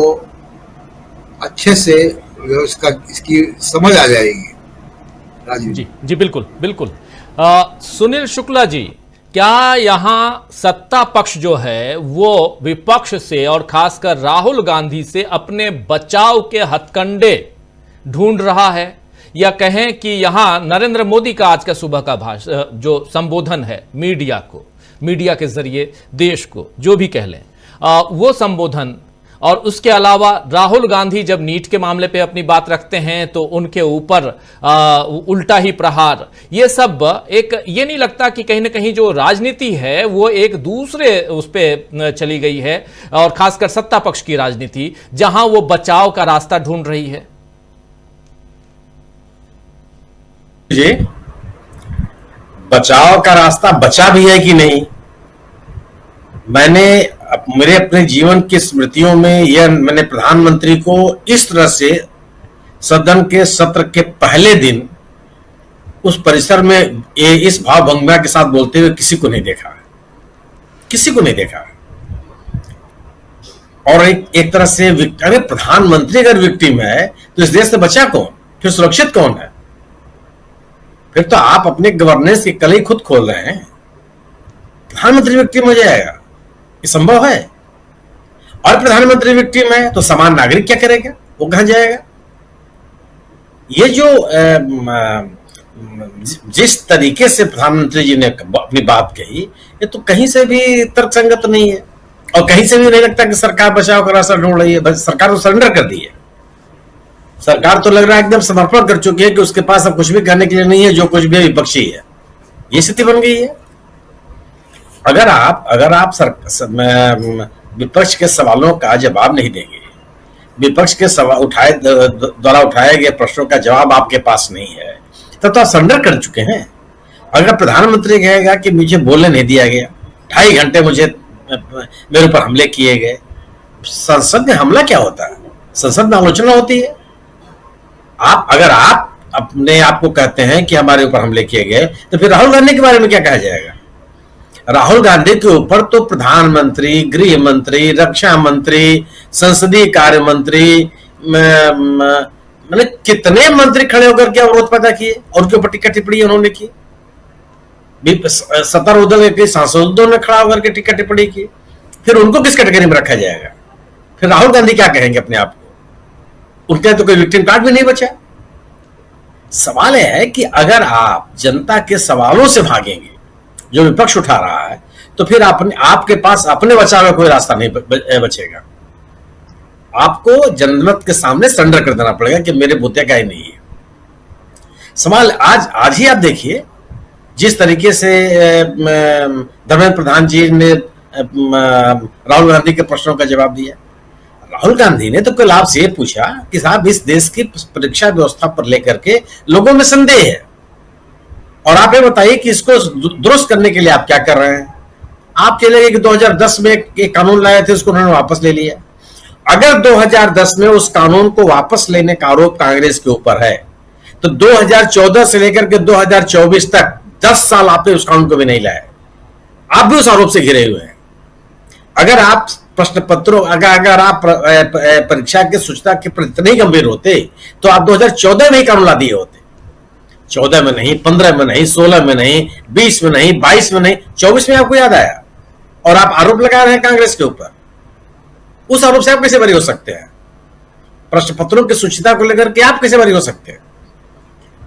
अच्छे से इसकी समझ आ जाएगी। राजीव जी बिल्कुल बिल्कुल। सुनील शुक्ला जी, क्या यहां सत्ता पक्ष जो है वो विपक्ष से और खासकर राहुल गांधी से अपने बचाव के हथकंडे ढूंढ रहा है, या कहें कि यहां नरेंद्र मोदी का आज का सुबह का भाषण जो संबोधन है मीडिया को, मीडिया के जरिए देश को जो भी कह लें, वो संबोधन, और उसके अलावा राहुल गांधी जब नीट के मामले पे अपनी बात रखते हैं तो उनके ऊपर उल्टा ही प्रहार, ये सब एक, ये नहीं लगता कि कहीं ना कहीं जो राजनीति है वो एक दूसरे उस पे चली गई है, और खासकर सत्ता पक्ष की राजनीति जहां वो बचाव का रास्ता ढूंढ रही है? जी, बचाव का रास्ता बचा भी है कि नहीं, मेरे अपने जीवन की स्मृतियों में यह मैंने प्रधानमंत्री को इस तरह से सदन के सत्र के पहले दिन उस परिसर में इस भावभंगिमा के साथ बोलते हुए किसी को नहीं देखा है, किसी को नहीं देखा है। और एक तरह से अगर प्रधानमंत्री अगर विक्टिम है तो इस देश से बचा कौन, फिर सुरक्षित कौन है? फिर तो आप अपने गवर्नेंस की कली खुद खोल रहे हैं। प्रधानमंत्री विक्टिम हो जाएगा, ये संभव है? और प्रधानमंत्री विक्टिम है तो सामान्य नागरिक क्या करेगा, वो कहां जाएगा? ये जो जिस तरीके से प्रधानमंत्री जी ने अपनी बात कही, ये तो कहीं से भी तर्कसंगत नहीं है और कहीं से भी नहीं लगता कि सरकार बचाव का रास्ता ढूंढ रही है। सरकार तो सरेंडर कर दी है। सरकार तो लग रहा है एकदम समर्पण कर चुकी है कि उसके पास अब कुछ भी करने के लिए नहीं है, जो कुछ भी विपक्षी है। ये स्थिति बन गई है। अगर आप विपक्ष के सवालों का जवाब नहीं देंगे, विपक्ष के द्वारा उठाए गए प्रश्नों का जवाब आपके पास नहीं है, तब तो आप सरेंडर कर चुके हैं। अगर प्रधानमंत्री कहेगा कि मुझे बोलने नहीं दिया गया, 2.5 घंटे मेरे ऊपर हमले किए गए, संसद में हमला क्या होता है? संसद में आलोचना होती है। अगर आप अपने आप को कहते हैं कि हमारे ऊपर हमले किए गए, तो फिर राहुल गांधी के बारे में क्या कहा जाएगा? राहुल गांधी के ऊपर तो प्रधानमंत्री, गृह मंत्री, रक्षा मंत्री, संसदीय कार्य मंत्री, मैंने कितने मंत्री खड़े होकर के अवरोध पैदा किए और उनके ऊपर टीका टिप्पणी उन्होंने की। सत्तारूढ़ दल के सांसदों ने खड़ा होकर के टीका टिप्पणी की। फिर उनको किस कैटेगरी में रखा जाएगा? फिर राहुल गांधी क्या कहेंगे अपने आप को? उनके तो कोई विक्टिम कार्ड भी नहीं बचा। सवाल यह है कि अगर आप जनता के सवालों से भागेंगे, जो विपक्ष उठा रहा है, तो फिर आपके पास अपने बचाव का कोई रास्ता नहीं बचेगा। आपको जनमत के सामने सरेंडर कर देना पड़ेगा कि मेरे बुद्धिया का ही नहीं है। सवाल आज ही आप देखिए, जिस तरीके से धर्मेंद्र प्रधान जी ने राहुल गांधी के प्रश्नों का जवाब दिया। राहुल गांधी ने तो कल आपसे ये पूछा कि साहब, इस देश की परीक्षा व्यवस्था पर लेकर के लोगों में संदेह है और आप ये बताइए कि इसको दुरुस्त करने के लिए आप क्या कर रहे हैं? आप चले गए कि 2010 में एक कानून लाए थे, उसको उन्होंने वापस ले लिया। अगर 2010 में उस कानून को वापस लेने का आरोप कांग्रेस के ऊपर है, तो 2014 से लेकर के 2024 तक 10 साल आपने उस कानून को भी नहीं लाया। आप भी उस आरोप से घिरे हुए हैं। अगर आप प्रश्न पत्रों, अगर आप परीक्षा की शुचिता के प्रति इतने गंभीर होते, तो आप 2014 में ही कानून ला दिए होते। 14 में नहीं, 15 में नहीं, 16 में नहीं, 20 में नहीं, 22 में नहीं, 24 में आपको याद आया और आप आरोप लगा रहे हैं कांग्रेस के ऊपर। उस आरोप से आप कैसे बरी हो सकते हैं? प्रश्न पत्रों की शुचिता को लेकर के आप कैसे बरी हो सकते हैं?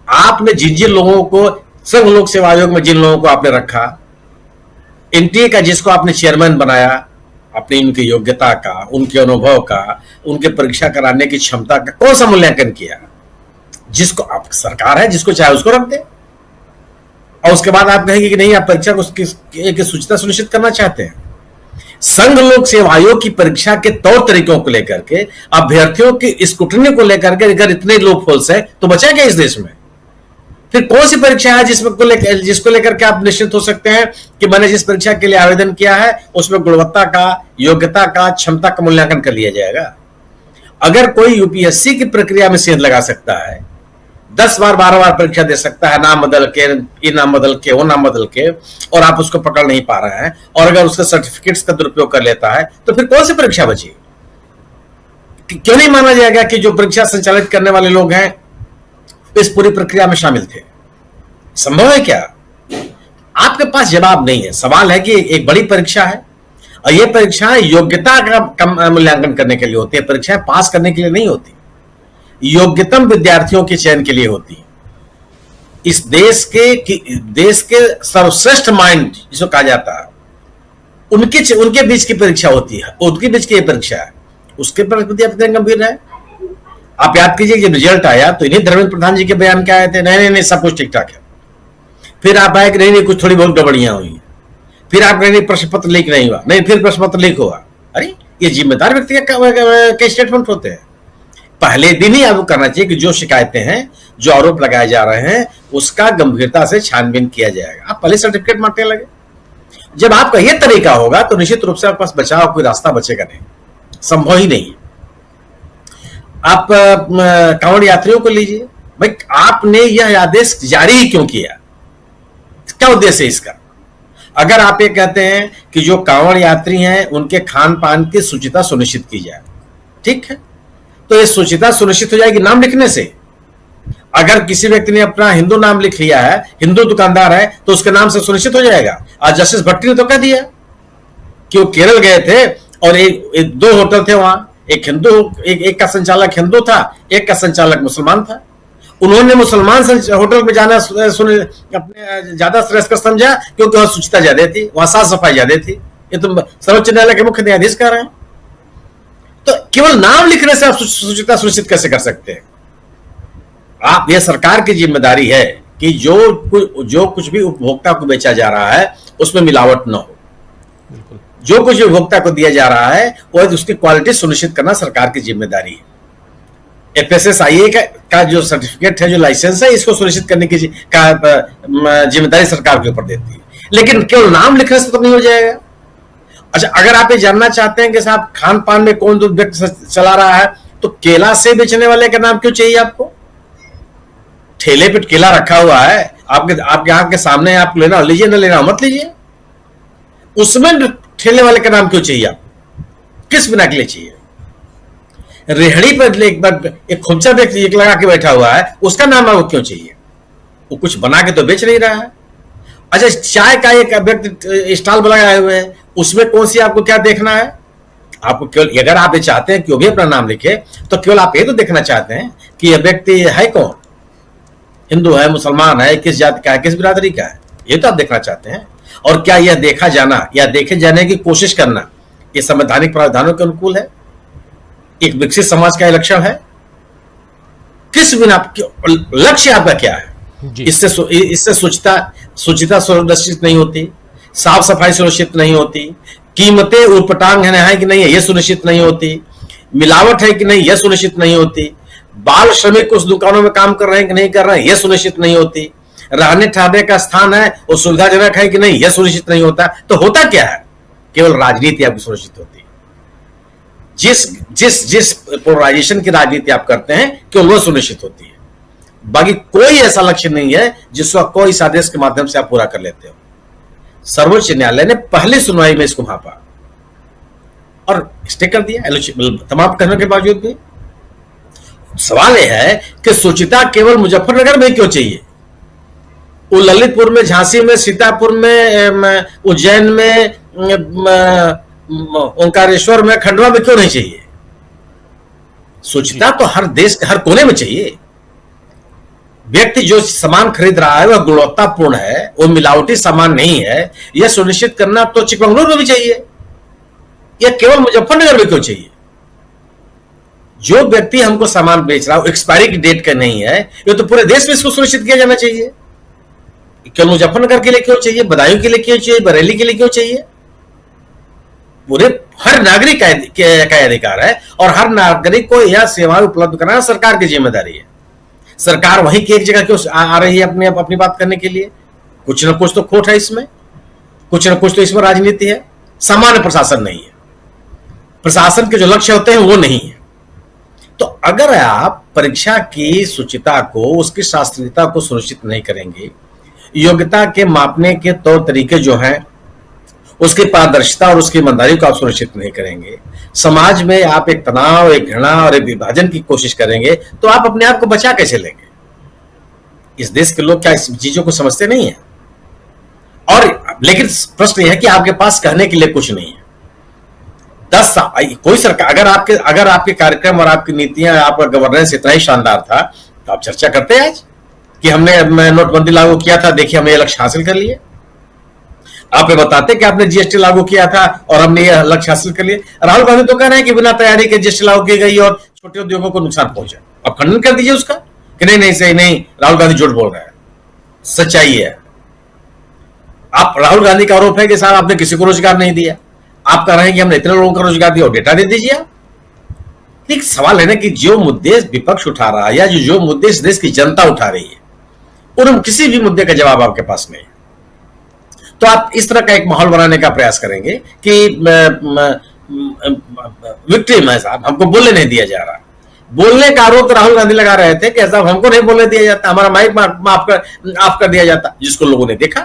आपने जिन लोगों को, संघ लोक सेवा आयोग में जिन लोगों को आपने रखा, एनटीए का जिसको आपने चेयरमैन बनाया, अपनी उनकी योग्यता का, उनके अनुभव का, उनके परीक्षा कराने की क्षमता का कौन सा मूल्यांकन किया? जिसको आप सरकार है, जिसको चाहे उसको रख दे और उसके बाद आप कहेंगे कि नहीं, आप परीक्षा को की शुचिता सुनिश्चित करना चाहते हैं। संघ लोक सेवा आयोग की परीक्षा के तौर तरीकों को लेकर के, अभ्यर्थियों की स्क्रूटनी को लेकर के अगर इतने लूप होल्स है, तो बचा क्या इस देश में? फिर कौन सी परीक्षा है जिसको लेकर के आप निश्चित हो सकते हैं कि मैंने जिस परीक्षा के लिए आवेदन किया है उसमें गुणवत्ता का, योग्यता का, क्षमता का मूल्यांकन कर लिया जाएगा? अगर कोई यूपीएससी की प्रक्रिया में सेंध लगा सकता है, 10 बार 12 बार परीक्षा दे सकता है, नाम बदल के, ये नाम बदल के, वो नाम बदल के, और आप उसको पकड़ नहीं पा रहे हैं, और अगर उसके सर्टिफिकेट्स का दुरुपयोग कर लेता है, तो फिर कौन सी परीक्षा बची? क्यों नहीं माना जाएगा कि जो परीक्षा संचालित करने वाले लोग हैं इस पूरी प्रक्रिया में शामिल थे? संभव है क्या? आपके पास जवाब नहीं है। सवाल है कि एक बड़ी परीक्षा है और ये परीक्षाएं योग्यता का मूल्यांकन करने के लिए होती है, परीक्षाएं पास करने के लिए नहीं होती, योग्यतम विद्यार्थियों के चयन के लिए होती है। इस देश के सर्वश्रेष्ठ माइंड जिसको कहा जाता है, उनके बीच की परीक्षा होती है, उनके बीच की परीक्षा है, उसके प्रति आप कितने गंभीर है? आप याद कीजिए, जब रिजल्ट आया तो इन्हीं धर्मेंद्र प्रधान जी के बयान क्या आए थे, नहीं सब कुछ ठीक ठाक है। फिर आप आए कि नहीं कुछ थोड़ी बहुत गड़बड़ियां हुई। फिर आप कहेंगे प्रश्न पत्र लीक नहीं हुआ, नहीं फिर प्रश्न पत्र लीक हुआ। अरे ये जिम्मेदार व्यक्ति के स्टेटमेंट होते हैं। पहले दिन ही आपको करना चाहिए कि जो शिकायतें हैं, जो आरोप लगाए जा रहे हैं, उसका गंभीरता से छानबीन किया जाएगा। आप पहले सर्टिफिकेट मांगने लगे। जब आपका यह तरीका होगा तो निश्चित रूप से आपके पास बचाव कोई रास्ता बचेगा नहीं, संभव ही नहीं। आप कांवड़ यात्रियों को लीजिए, भाई आपने यह आदेश जारी क्यों किया? क्या उद्देश्य है इसका? अगर आप ये कहते हैं कि जो कांवड़ यात्री हैं उनके खान पान की शुचिता सुनिश्चित की जाए, ठीक है, तो ये शुचिता सुनिश्चित हो जाएगी नाम लिखने से। अगर किसी व्यक्ति ने अपना हिंदू नाम लिख लिया है, हिंदू दुकानदार है, तो उसके नाम से सुनिश्चित हो जाएगा। आज जस्टिस भट्टी ने तो कह दिया कि वो केरल गए थे और एक दो होटल थे वहां, एक हिंदू, एक का संचालक हिंदू था, एक का संचालक मुसलमान था। उन्होंने मुसलमान होटल में जाना अपने ज्यादा श्रेष्ठ समझा क्योंकि वहां शुचिता ज्यादा थी, वहां साफ सफाई ज्यादा थी। ये तो सर्वोच्च न्यायालय के मुख्य न्यायाधीश कह रहे हैं। तो केवल नाम लिखने से आप शुचिता सुनिश्चित कैसे कर सकते हैं? आप, यह सरकार की जिम्मेदारी है कि जो कुछ भी उपभोक्ता को बेचा जा रहा है उसमें मिलावट न हो। जो कुछ उपभोक्ता को दिया जा रहा है वो उसकी क्वालिटी सुनिश्चित करना सरकार की जिम्मेदारी है। FSSAI का जो सर्टिफिकेट है, जो लाइसेंस है, इसको सुनिश्चित करने की जिम्मेदारी सरकार के ऊपर देती है। लेकिन केवल नाम लिखने से तो नहीं हो जाएगा। अच्छा, अगर आप ये जानना चाहते हैं कि साहब खान पान में कौन दूध व्यक्ति चला रहा है, तो केला से बेचने वाले का नाम क्यों चाहिए आपको? ठेले पे केला रखा हुआ है, आपके आंख के सामने, आप लेना लीजिए, न लेना मत लीजिए, उसमें ठेले वाले का नाम क्यों चाहिए आपको? किस बिना के लिए चाहिए? रेहड़ी पर एक खुमचा व्यक्ति लगा के बैठा हुआ है, उसका नाम आपको क्यों चाहिए? वो कुछ बना के तो बेच नहीं रहा है। अच्छा, चाय का एक व्यक्ति स्टॉल लगाए हुए है, उसमें कौन सी आपको क्या देखना है? आपको केवल, अगर आप ये चाहते हैं कि वो भी अपना नाम लिखे, तो केवल आप ये तो देखना चाहते हैं कि यह व्यक्ति है कौन, हिंदू है, मुसलमान है, किस जाति का है, किस बिरादरी का है, ये तो आप देखना चाहते हैं। और क्या यह देखा जाना या देखे जाने की कोशिश करना ये संवैधानिक प्रावधानों के अनुकूल है? एक विकसित समाज का लक्षण है? किस बिना, लक्ष्य आपका क्या है? इससे शुचिता सुनिश्चित नहीं होती, साफ सफाई सुनिश्चित नहीं होती, कीमतें उटपटांग है कि नहीं है यह सुनिश्चित नहीं होती, मिलावट है कि नहीं यह सुनिश्चित नहीं होती, बाल श्रमिक उस दुकानों में काम कर रहे हैं कि नहीं कर रहे हैं यह सुनिश्चित नहीं होती, रहने ठहरने का स्थान है वो सुविधाजनक है कि नहीं यह सुनिश्चित नहीं होता। तो होता क्या है? केवल राजनीति आपकी सुनिश्चित होती है। जिस पोलराइजेशन की राजनीति आप करते हैं केवल वो सुनिश्चित होती है। बाकी कोई ऐसा लक्ष्य नहीं है जिसको कोई इस आदेश के माध्यम से आप पूरा कर लेते हो। सर्वोच्च न्यायालय ने पहली सुनवाई में इसको भापा और स्टे कर दिया तमाम करने के बावजूद भी। सवाल यह है कि शुचिता केवल मुजफ्फरनगर में क्यों चाहिए? वो ललितपुर में, झांसी में, सीतापुर में, उज्जैन में, ओंकारेश्वर में, खंडवा में क्यों नहीं चाहिए? शुचिता तो हर देश के हर कोने में चाहिए। व्यक्ति जो सामान खरीद रहा है वह गुणवत्तापूर्ण है, वो मिलावटी सामान नहीं है, यह सुनिश्चित करना तो चिकमंगलुरु में भी चाहिए। यह केवल मुजफ्फरनगर में क्यों चाहिए? जो व्यक्ति हमको सामान बेच रहा है एक्सपायरी की डेट का नहीं है, ये तो पूरे देश में इसको सुनिश्चित किया जाना चाहिए। केवल मुजफ्फरनगर के लिए क्यों चाहिए? बदायूं के लिए क्यों चाहिए? बरेली के लिए क्यों चाहिए? पूरे हर नागरिक का अधिकार है और हर नागरिक को यह सेवाएं उपलब्ध कराना सरकार की जिम्मेदारी है। सरकार वहीं की एक जगह क्यों आ रही है अपनी बात करने के लिए? कुछ ना कुछ तो खोट है इसमें, कुछ ना कुछ तो इसमें राजनीति है। सामान्य प्रशासन नहीं है, प्रशासन के जो लक्ष्य होते हैं वो नहीं है। तो अगर आप परीक्षा की शुचिता को, उसकी शास्त्रीयता को सुनिश्चित नहीं करेंगे, योग्यता के मापने के तौर तरीके जो हैं उसकी पारदर्शिता और उसकी ईमानदारी को आप सुनिश्चित नहीं करेंगे, समाज में आप एक तनाव, एक घृणा और एक विभाजन की कोशिश करेंगे, तो आप अपने आप को बचा कैसे लेंगे? इस देश के लोग क्या इस चीजों को समझते नहीं है? और लेकिन प्रश्न यह है कि आपके पास कहने के लिए कुछ नहीं है। 10 साल कोई सरकार, अगर आपके कार्यक्रम और आपकी नीतियां, आपका गवर्नेंस इतना ही शानदार था तो आप चर्चा करते हैं आज कि हमने नोटबंदी लागू किया था, देखिए हमने ये लक्ष्य हासिल कर लिए। आप ये बताते कि आपने जीएसटी लागू किया था और हमने ये लक्ष्य हासिल कर लिए। राहुल गांधी तो कह रहे हैं कि बिना तैयारी के जीएसटी लागू की गई और छोटे उद्योगों को नुकसान पहुंचा। आप खंडन कर दीजिए उसका कि नहीं सही नहीं, राहुल गांधी झूठ बोल रहा है। सच्चाई है, आप राहुल गांधी का आरोप है कि साहब आपने किसी को रोजगार नहीं दिया, आप कह रहे हैं कि हमने इतने लोगों को रोजगार दिया और डेटा दे दीजिए आप। एक सवाल है ना कि जो मुद्दे विपक्ष उठा रहा है या जो मुद्दे इस देश की जनता उठा रही है, उन किसी भी मुद्दे का जवाब आपके पास नहीं है। तो आप इस तरह का एक माहौल बनाने का प्रयास करेंगे कि विक्टिम है साहब, हमको बोलने नहीं दिया जा रहा। बोलने का आरोप तो राहुल गांधी लगा रहे थे कि साहब हमको नहीं बोलने दिया जाता, हमारा माइक ऑफ कर दिया जाता, जिसको लोगों ने देखा।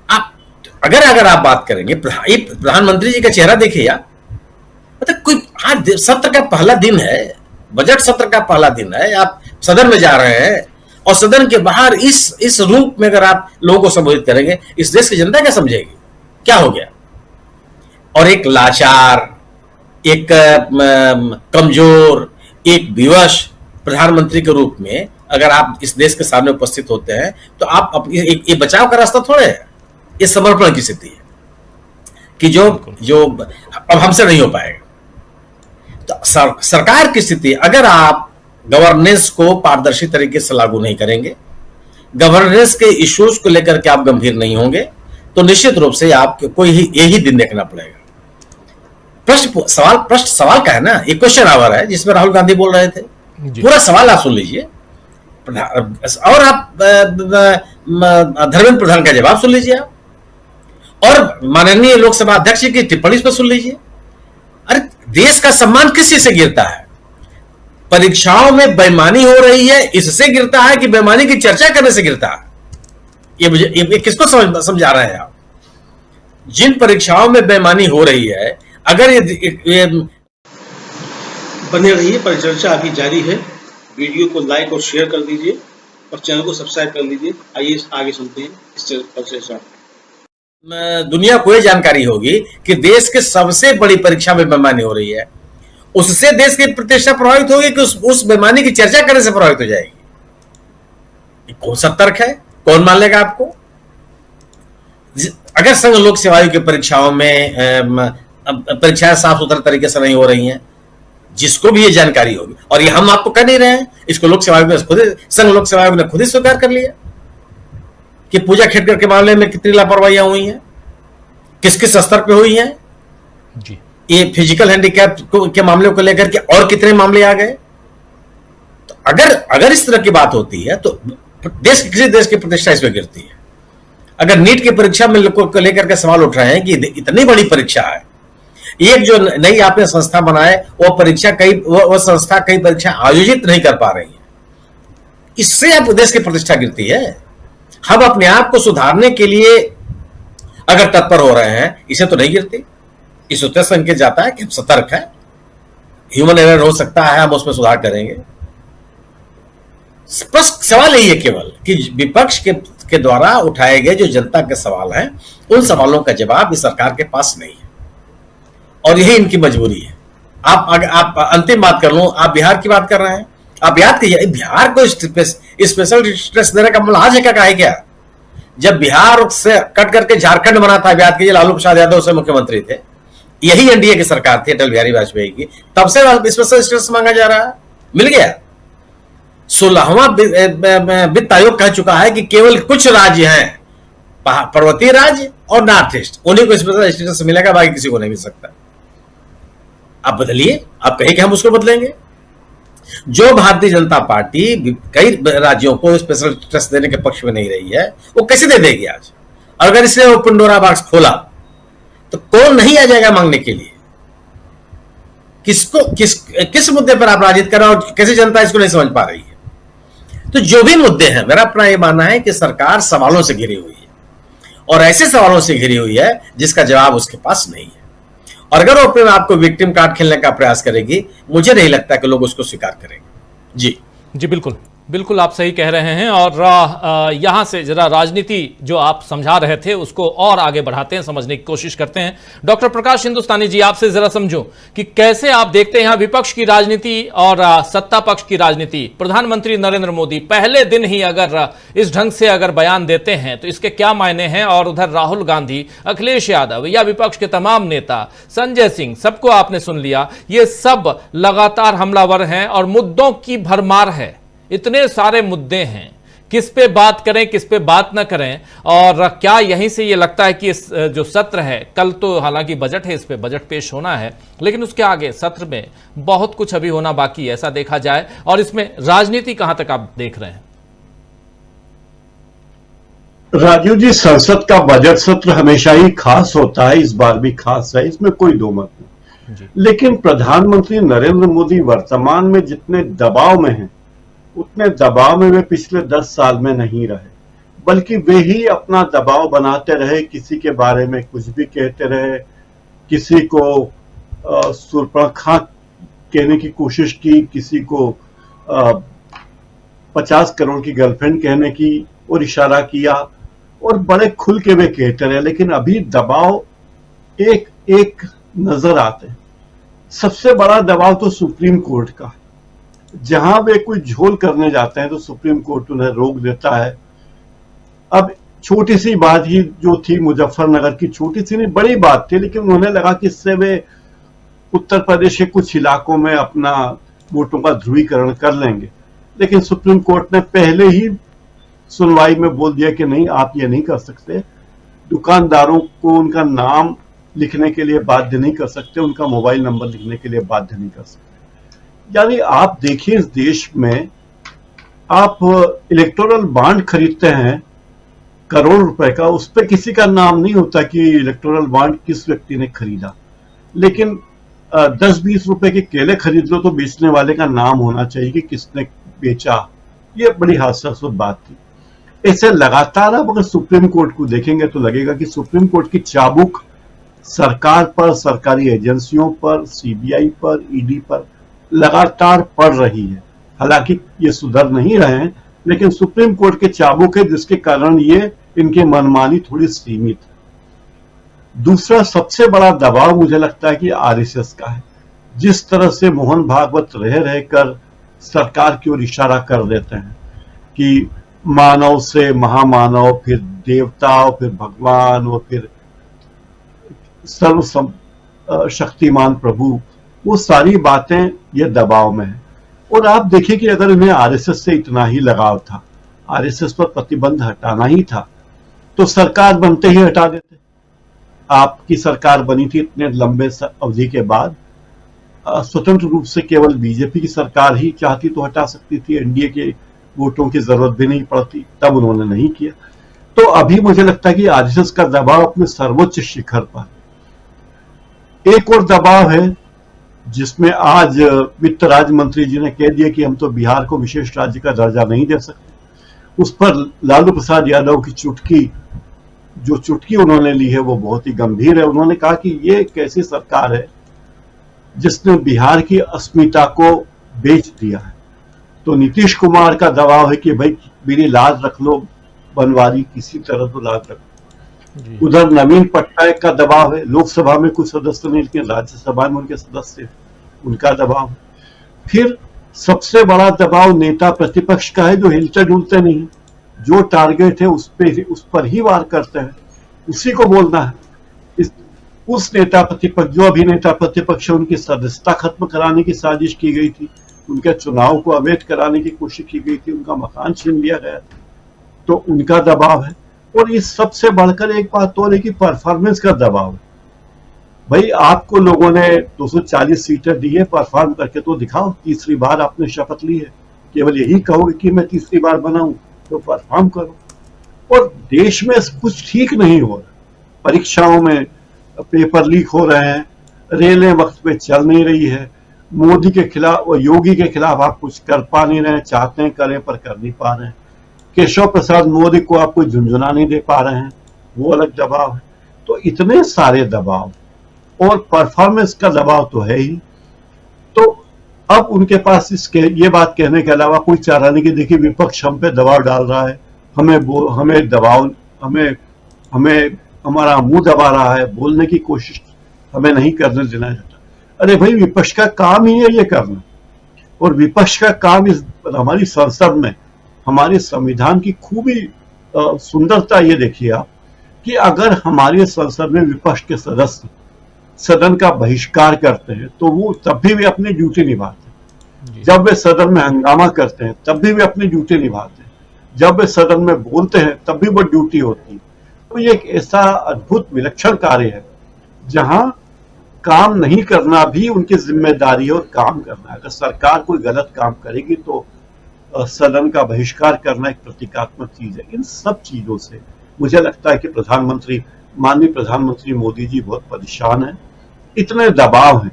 आप अगर आप बात करेंगे, प्रधानमंत्री जी का चेहरा देखिए यार, मतलब कोई आज सत्र का पहला दिन है, बजट सत्र का पहला दिन है, आप सदन में जा रहे हैं और सदन के बाहर इस रूप में अगर आप लोगों को संबोधित करेंगे, इस देश की जनता क्या समझेगी? क्या हो गया? और एक लाचार, एक कमजोर, एक विवश प्रधानमंत्री के रूप में अगर आप इस देश के सामने उपस्थित होते हैं तो आप ये बचाव का रास्ता थोड़े है, ये समर्पण की स्थिति है कि जो अब हमसे नहीं हो पाएगा। तो सरकार की स्थिति, अगर आप गवर्नेंस को पारदर्शी तरीके से लागू नहीं करेंगे, गवर्नेंस के इश्यूज को लेकर के आप गंभीर नहीं होंगे, तो निश्चित रूप से आपको कोई यही दिन देखना पड़ेगा। प्रश्न सवाल का है ना, ये क्वेश्चन आवर है जिसमें राहुल गांधी बोल रहे थे, पूरा सवाल आप सुन लीजिए और आप धर्मेंद्र प्रधान का जवाब सुन लीजिए आप, और माननीय लोकसभा अध्यक्ष की टिप्पणी पर सुन लीजिए। अरे देश का सम्मान किस चीज से गिरता है? परीक्षाओं में बेईमानी हो रही है इससे गिरता है कि बेईमानी की चर्चा करने से गिरता है? ये किसको समझा रहे हैं आप? जिन परीक्षाओं में बेईमानी हो रही है, अगर ये बने रहिए, परिचर्चा अभी जारी है। वीडियो को लाइक और शेयर कर दीजिए और चैनल को सब्सक्राइब कर लीजिए। आइए आगे सुनते हैं इस परिचर्चा। दुनिया को ये जानकारी होगी कि देश के सबसे बड़ी परीक्षा में बेईमानी हो रही है, उससे देश की प्रतिष्ठा प्रभावित होगी कि उस बेईमानी की चर्चा करने से प्रभावित हो जाएगी। कौन सा तर्क है? कौन मान लेगा आपको? अगर संघ लोक सेवा आयोग की परीक्षाओं में परीक्षाएं साफ सुथरे तरीके से नहीं हो रही हैं, जिसको भी ये जानकारी होगी, और ये हम आपको कह नहीं रहे हैं, इसको लोक सेवा आयोग ने खुद, संघ लोक सेवा आयोग ने खुद ही स्वीकार कर लिया कि पूजा खेड़कर के मामले में कितनी लापरवाहियां हुई हैं, किस किस स्तर पे हुई हैं जी। ये फिजिकल हैंडीकैप के मामले को लेकर के और कितने मामले आ गए। तो अगर इस तरह की बात होती है तो किसी देश की प्रतिष्ठा इसमें गिरती है। अगर नीट की परीक्षा में लोगों को लेकर के सवाल उठ रहे हैं कि इतनी बड़ी परीक्षा है, एक जो नई आपने संस्था बनाए वो संस्था कई परीक्षा आयोजित नहीं कर पा रही है, इससे आप देश की प्रतिष्ठा गिरती है। हम अपने आप को सुधारने के लिए अगर तत्पर हो रहे हैं, इसे तो नहीं गिरती। इस उत्तर संकेत जाता है कि हम सतर्क है, ह्यूमन एरर हो सकता है, हम उसमें सुधार करेंगे। स्पष्ट सवाल यही है केवल कि विपक्ष के द्वारा उठाए गए जो जनता के सवाल हैं, उन सवालों का जवाब इस सरकार के पास नहीं है, और यही इनकी मजबूरी है। आप अंतिम बात कर लूं, आप बिहार की बात कर रहे हैं, आप याद कीजिए बिहार को स्पेशल स्ट्रेस देने का मुलाज है क्या? जब बिहार से कट करके झारखंड बना था, याद कीजिए लालू प्रसाद यादव से मुख्यमंत्री थे, यही एनडीए की सरकार थी अटल बिहारी वाजपेयी की, तब से स्पेशल स्टेटस मांगा जा रहा है, मिल गया। 16वां वित्त आयोग कह चुका है कि केवल कुछ राज्य हैं, पर्वतीय राज्य और नॉर्थ ईस्ट, उन्हीं को स्पेशल स्टेटस मिलेगा, बाकी किसी को नहीं मिल सकता। आप बदलिए, आप कहें कि हम उसको बदलेंगे। जो भारतीय जनता पार्टी कई राज्यों को स्पेशल स्टेटस देने के पक्ष में नहीं रही है, वो कैसे दे देगी आज? अगर इसने वो पंडोरा बॉक्स खोला तो कौन नहीं आ जाएगा मांगने के लिए? किस मुद्दे पर आप राजनीति कर रहे हो और कैसे जनता इसको नहीं समझ पा रही है? तो जो भी मुद्दे हैं, मेरा अपना ये मानना है कि सरकार सवालों से घिरी हुई है, और ऐसे सवालों से घिरी हुई है जिसका जवाब उसके पास नहीं है। और अगर वो अपने आप को विक्टिम कार्ड खेलने का प्रयास करेगी, मुझे नहीं लगता कि लोग उसको स्वीकार करेंगे। जी बिल्कुल बिल्कुल आप सही कह रहे हैं। और यहां से जरा राजनीति जो आप समझा रहे थे उसको और आगे बढ़ाते हैं, समझने की कोशिश करते हैं। डॉक्टर प्रकाश हिंदुस्तानी जी, आपसे जरा समझो कि कैसे आप देखते हैं यहां विपक्ष की राजनीति और सत्ता पक्ष की राजनीति। प्रधानमंत्री नरेंद्र मोदी पहले दिन ही अगर इस ढंग से अगर बयान देते हैं तो इसके क्या मायने हैं, और उधर राहुल गांधी, अखिलेश यादव या विपक्ष के तमाम नेता, संजय सिंह, सबको आपने सुन लिया, ये सब लगातार हमलावर हैं और मुद्दों की भरमार है। इतने सारे मुद्दे हैं, किस पे बात करें, किस पे बात ना करें। और क्या यहीं से ये लगता है कि इस जो सत्र है, कल तो हालांकि बजट है, इस पे बजट पेश होना है, लेकिन उसके आगे सत्र में बहुत कुछ अभी होना बाकी है, ऐसा देखा जाए, और इसमें राजनीति कहां तक आप देख रहे हैं? राजीव जी, संसद का बजट सत्र हमेशा ही खास होता है, इस बार भी खास है, इसमें कोई दो मत नहीं। लेकिन प्रधानमंत्री नरेंद्र मोदी वर्तमान में जितने दबाव में हैं, उतने दबाव में वे पिछले 10 साल में नहीं रहे। बल्कि वे ही अपना दबाव बनाते रहे, किसी के बारे में कुछ भी कहते रहे, किसी को सुर्पणखा कहने की कोशिश की, किसी को 50 करोड़ की गर्लफ्रेंड कहने की और इशारा किया, और बड़े खुल के वे कहते रहे। लेकिन अभी दबाव एक एक नजर आते हैं। सबसे बड़ा दबाव तो सुप्रीम कोर्ट का, जहां वे कोई झोल करने जाते हैं तो सुप्रीम कोर्ट उन्हें रोक देता है। अब छोटी सी बात ही जो थी मुजफ्फरनगर की, छोटी सी नहीं बड़ी बात थी, लेकिन उन्हें लगा कि इससे वे उत्तर प्रदेश के कुछ इलाकों में अपना वोटों का ध्रुवीकरण कर लेंगे। लेकिन सुप्रीम कोर्ट ने पहले ही सुनवाई में बोल दिया कि नहीं, आप ये नहीं कर सकते, दुकानदारों को उनका नाम लिखने के लिए बाध्य नहीं कर सकते, उनका मोबाइल नंबर लिखने के लिए बाध्य नहीं कर सकते। यानी आप देखिए, इस देश में आप इलेक्टोरल बॉन्ड खरीदते हैं करोड़ रुपए का, उस पर किसी का नाम नहीं होता कि इलेक्टोरल बॉन्ड किस व्यक्ति ने खरीदा। लेकिन 10-20 रुपए के केले खरीद लो तो बेचने वाले का नाम होना चाहिए कि किसने बेचा। ये बड़ी हास्यास्पद बात थी। ऐसे लगातार आप अगर सुप्रीम कोर्ट को देखेंगे तो लगेगा कि सुप्रीम कोर्ट की चाबुक सरकार पर, सरकारी एजेंसियों पर, सीबीआई पर, ईडी पर लगातार पड़ रही है। हालांकि ये सुधर नहीं रहे हैं, लेकिन सुप्रीम कोर्ट के चाबुक है, जिसके कारण ये इनकी मनमानी थोड़ी सीमित है। दूसरा सबसे बड़ा दबाव मुझे लगता है कि आरएसएस का है। जिस तरह से मोहन भागवत रह रहकर सरकार की ओर इशारा कर देते हैं कि मानव से महामानव, फिर देवता, फिर भगवान, और फिर सर्व शक्तिमान प्रभु, वो सारी बातें ये दबाव में है। और आप देखिए कि अगर इन्हें आरएसएस से इतना ही लगाव था, आरएसएस पर प्रतिबंध हटाना ही था, तो सरकार बनते ही हटा देते। आपकी सरकार बनी थी इतने लंबे अवधि के बाद, स्वतंत्र रूप से केवल बीजेपी की सरकार ही चाहती तो हटा सकती थी, एनडीए के वोटों की जरूरत भी नहीं पड़ती, तब उन्होंने नहीं किया। तो अभी मुझे लगता है कि आरएसएस का दबाव अपने सर्वोच्च शिखर पर। एक और दबाव है जिसमें आज वित्त राज्य मंत्री जी ने कह दिया कि हम तो बिहार को विशेष राज्य का दर्जा नहीं दे सकते। उस पर लालू प्रसाद यादव की चुटकी उन्होंने ली है वो बहुत ही गंभीर है। उन्होंने कहा कि ये कैसी सरकार है जिसने बिहार की अस्मिता को बेच दिया है। तो नीतीश कुमार का दबाव है कि भाई मेरी लाज रख लो बनवारी, किसी तरह तो लाज रखो। उधर नवीन पटनायक का दबाव है, लोकसभा में कुछ सदस्य नहीं लेकिन राज्यसभा में उनके सदस्य, उनका दबाव। फिर सबसे बड़ा दबाव नेता प्रतिपक्ष का है, जो हिलते डुलते नहीं, जो टारगेट है उस पर ही वार करते हैं, उसी को बोलना है। उस नेता प्रतिपक्ष, जो अभिनेता प्रतिपक्ष, उनकी सदस्यता खत्म कराने की साजिश की गई थी, उनके चुनाव को अवैध कराने की कोशिश की गई थी, उनका मकान छीन लिया गया था, तो उनका दबाव है। और इस सबसे बढ़कर एक बात तो है कि परफॉर्मेंस का दबाव है। भाई आपको लोगों ने 240 सीटें दी है, परफॉर्म करके तो दिखाओ। तीसरी बार आपने शपथ ली है, केवल यही कहोगे कि मैं तीसरी बार बनाऊं, तो परफॉर्म करो। और देश में कुछ ठीक नहीं हो रहा, परीक्षाओं में पेपर लीक हो रहे हैं, रेलें वक्त पे चल नहीं रही है, मोदी के खिलाफ और योगी के खिलाफ आप कुछ कर पा नहीं रहे, चाहते हैं करें पर कर नहीं पा रहे हैं। केशव प्रसाद मौर्य को आप कोई झुंझुना नहीं दे पा रहे हैं, वो अलग दबाव है। तो इतने सारे दबाव और परफॉर्मेंस का दबाव तो है ही। तो अब उनके पास ये बात कहने के अलावा कोई चारा नहीं कि देखिए विपक्ष हम पे दबाव डाल रहा है, हमें हमारा मुंह दबा रहा है, बोलने की कोशिश हमें नहीं करने देना चाहता। अरे भाई विपक्ष का काम ही है ये करना, और विपक्ष का काम इस हमारी संसद में, हमारे संविधान की खूबी सुंदरता ये देखिए आप कि अगर हमारे संसद में विपक्ष के सदस्य सदन का बहिष्कार करते हैं तो वो तब भी वे अपनी ड्यूटी निभाते हैं। जब वे सदन में हंगामा करते हैं तब भी वे अपनी ड्यूटी निभाते हैं। जब वे सदन में बोलते हैं तब भी वो ड्यूटी होती है। तो ये एक ऐसा अद्भुत विलक्षण कार्य है जहां काम नहीं करना भी उनकी जिम्मेदारी है और काम करना है। अगर सरकार कोई गलत काम करेगी तो सदन का बहिष्कार करना एक प्रतीकात्मक चीज है। इन सब चीजों से मुझे लगता है कि माननीय प्रधानमंत्री मोदी जी बहुत परेशान हैं। इतने दबाव हैं,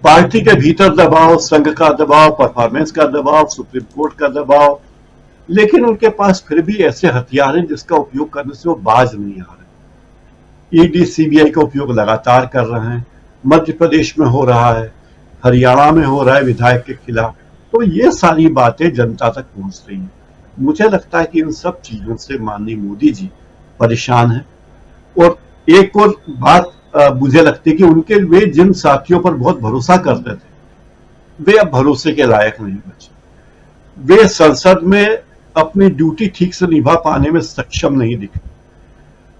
पार्टी के भीतर दबाव, संघ का दबाव, परफॉर्मेंस का दबाव, सुप्रीम कोर्ट का दबाव, लेकिन उनके पास फिर भी ऐसे हथियार हैं जिसका उपयोग करने से वो बाज नहीं आ रहे। ईडी सीबीआई का उपयोग लगातार कर रहे हैं, मध्य प्रदेश में हो रहा है, हरियाणा में हो रहा है विधायक के खिलाफ। तो ये सारी बातें जनता तक पहुंच रही हैं। मुझे लगता है कि इन सब चीजों से माननीय मोदी जी परेशान हैं। और एक और बात मुझे लगती है कि उनके वे जिन साथियों पर बहुत भरोसा करते थे वे अब भरोसे के लायक नहीं बचे। वे संसद में अपनी ड्यूटी ठीक से निभा पाने में सक्षम नहीं दिखे।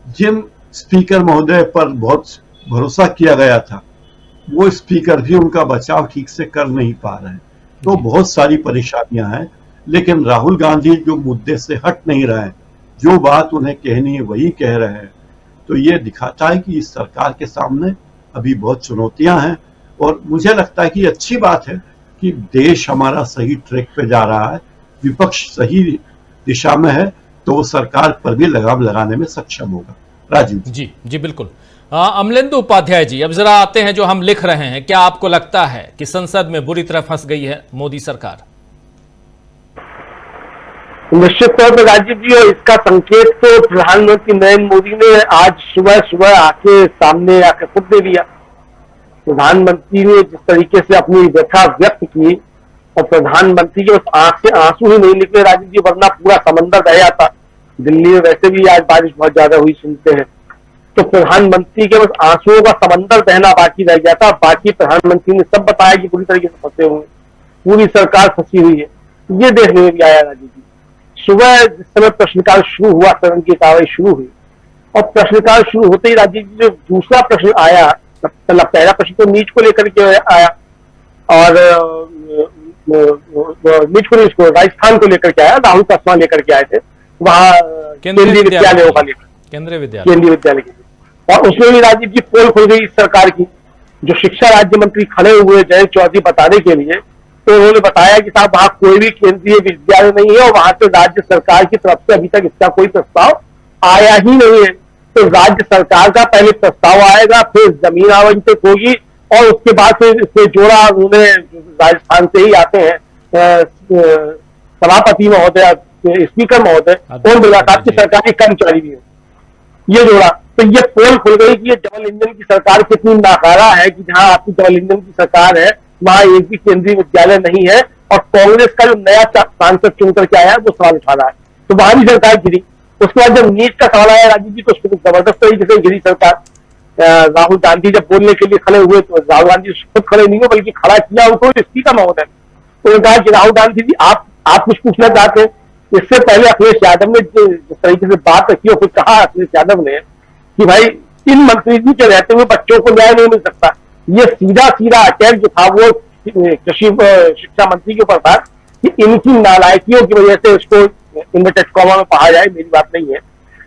जिन स्पीकर महोदय पर बहुत भरोसा किया गया था वो स्पीकर भी उनका बचाव ठीक से कर नहीं पा रहे हैं। तो बहुत सारी परेशानियां हैं, लेकिन राहुल गांधी जो मुद्दे से हट नहीं रहे हैं, जो बात उन्हें कहनी है वही कह रहे हैं। तो ये दिखाता है कि इस सरकार के सामने अभी बहुत चुनौतियां हैं। और मुझे लगता है कि अच्छी बात है कि देश हमारा सही ट्रैक पे जा रहा है, विपक्ष सही दिशा में है, तो वो सरकार पर भी लगाम लगाने में सक्षम होगा। राजीव जी जी बिल्कुल। अमलेंदु उपाध्याय जी, अब जरा आते हैं जो हम लिख रहे हैं, क्या आपको लगता है कि संसद में बुरी तरह फंस गई है मोदी सरकार? निश्चित तौर पर राजीव जी, और इसका संकेत तो प्रधानमंत्री नरेंद्र मोदी ने आज सुबह सुबह आके सामने आकर खुद दे दिया। प्रधानमंत्री ने जिस तरीके से अपनी व्यथा व्यक्त की, और प्रधानमंत्री के उस आंख से आंसू ही नहीं निकले राजीव जी, वरना पूरा समंदर बह जाता। दिल्ली में वैसे भी आज बारिश बहुत ज्यादा हुई सुनते हैं, तो प्रधानमंत्री के बस आंसुओं का समंदर बहना बाकी रह गया था। बाकी प्रधानमंत्री ने सब बताया कि पूरी तरीके से फंसे हुए, पूरी सरकार फंसी हुई है। ये देखने में भी आया राजीव जी। सुबह जिस समय प्रश्नकाल शुरू हुआ, सदन की कार्रवाई शुरू हुई, और प्रश्नकाल शुरू होते ही राजीव जी जो दूसरा प्रश्न आया, मतलब पहला प्रश्न तो नीच को लेकर के आया, और नीच को इसको राजस्थान को लेकर के आया, राहुल का सवाल लेकर के आए थे वहां केंद्रीय विद्यालयों का लेकर, केंद्रीय विद्यालय के। और उसमें भी राजीव जी पोल खुल गई इस सरकार की। जो शिक्षा राज्य मंत्री खड़े हुए जयंत चौधरी बताने के लिए, तो उन्होंने बताया कि साहब वहां कोई भी केंद्रीय विद्यालय नहीं है, और वहां से राज्य सरकार की तरफ से अभी तक इसका कोई प्रस्ताव आया ही नहीं है। तो राज्य सरकार का पहले प्रस्ताव आएगा, फिर जमीन आवंटित होगी, और उसके बाद फिर इससे जोड़ा उन्होंने राजस्थान से ही आते हैं सभापति महोदय, स्पीकर महोदय ओम बिरला साहब की सरकारी कर्मचारी भी है, ये जोड़ा। तो ये पोल खुल गई कि ये डबल इंजन की सरकार कितनी नाकारा है, कि जहां आपकी डबल इंजन की सरकार है वहां एक भी केंद्रीय विद्यालय नहीं है, और कांग्रेस का जो नया सांसद चुन करके आया है वो सवाल उठा रहा है। तो वहां भी सरकार गिरी। उसके बाद जब नीट का सवाल आया राजीव जी, तो उसको जबरदस्त तरीके से गिरी सरकार। राहुल गांधी जब बोलने के लिए खड़े हुए, तो राहुल गांधी खुद खड़े नहीं हुए, बल्कि खड़ा किया उनको स्पीकर महोदय। उन्होंने कहा कि राहुल गांधी जी आप कुछ पूछना चाहते हैं। इससे पहले अखिलेश यादव ने जिस तरीके से बात रखी, और फिर कहा अखिलेश यादव ने कि भाई इन मंत्री जी के रहते हुए बच्चों को न्याय नहीं मिल सकता। ये सीधा सीधा अटैक जो था वो कृषि शिक्षा मंत्री के ऊपर था, कि इनकी नालायकियों की वजह से, इसको इन्वर्टेड कॉमा में पढ़ा जाए, मेरी बात नहीं है,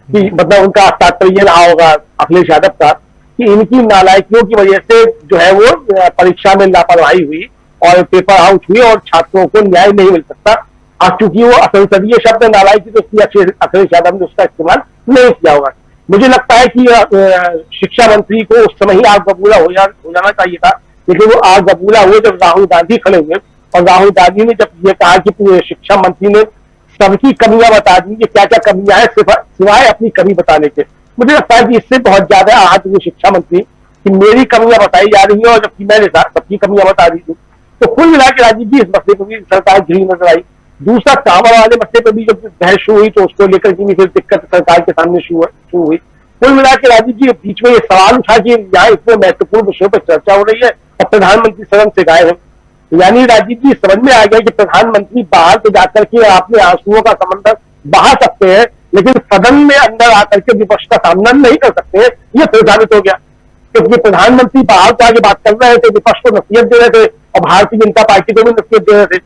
कि मतलब उनका तात्पर्य रहा होगा अखिलेश यादव का, कि इनकी नालायकियों की वजह से जो है वो परीक्षा में लापरवाही हुई और पेपर आउट हुई, और छात्रों को न्याय नहीं मिल सकता। अब चूंकि वो असंसदीय शब्द नालायकी, तो इसलिए अखिलेश यादव ने उसका इस्तेमाल नहीं किया होगा। मुझे लगता है कि शिक्षा मंत्री को उस समय ही आग बबूला हो जाना चाहिए था, लेकिन वो आग बबूला हुए जब राहुल गांधी खड़े हुए, और राहुल गांधी ने जब ये कहा कि शिक्षा मंत्री ने सबकी कमियां बता दी, कि क्या क्या कमियां हैं सिवाय अपनी कमी बताने के। मुझे लगता है कि इससे बहुत ज्यादा आहत हुए शिक्षा मंत्री कि मेरी कमियां बताई जा रही है, और जबकि मैंने सबकी कमियां बता दी थी। तो कुल मिला के राजीव जी इस मसले पर भी सरकार घिरी नजर आई। दूसरा टावर वाले मसले पर भी जब बहस शुरू हुई, तो उसको लेकर की भी फिर दिक्कत सरकार के सामने शुरू हुई। कुल मिला के राजीव जी बीच में ये सवाल उठा कि यहाँ इतने महत्वपूर्ण विषयों पर चर्चा हो रही है और प्रधानमंत्री सदन से गायब है। यानी राजीव जी समझ में आ गया कि प्रधानमंत्री बाहर से जाकर के अपने आंसुओं का समंदर बहा सकते हैं, लेकिन सदन में अंदर आकर के विपक्ष का सामना नहीं कर सकते हैं। ये फिर साबित हो गया, क्योंकि प्रधानमंत्री बाहर से आगे बात कर रहे थे, विपक्ष को नसीहत दे रहे थे, और भारतीय जनता पार्टी को भी नसीहत दे रहे थे।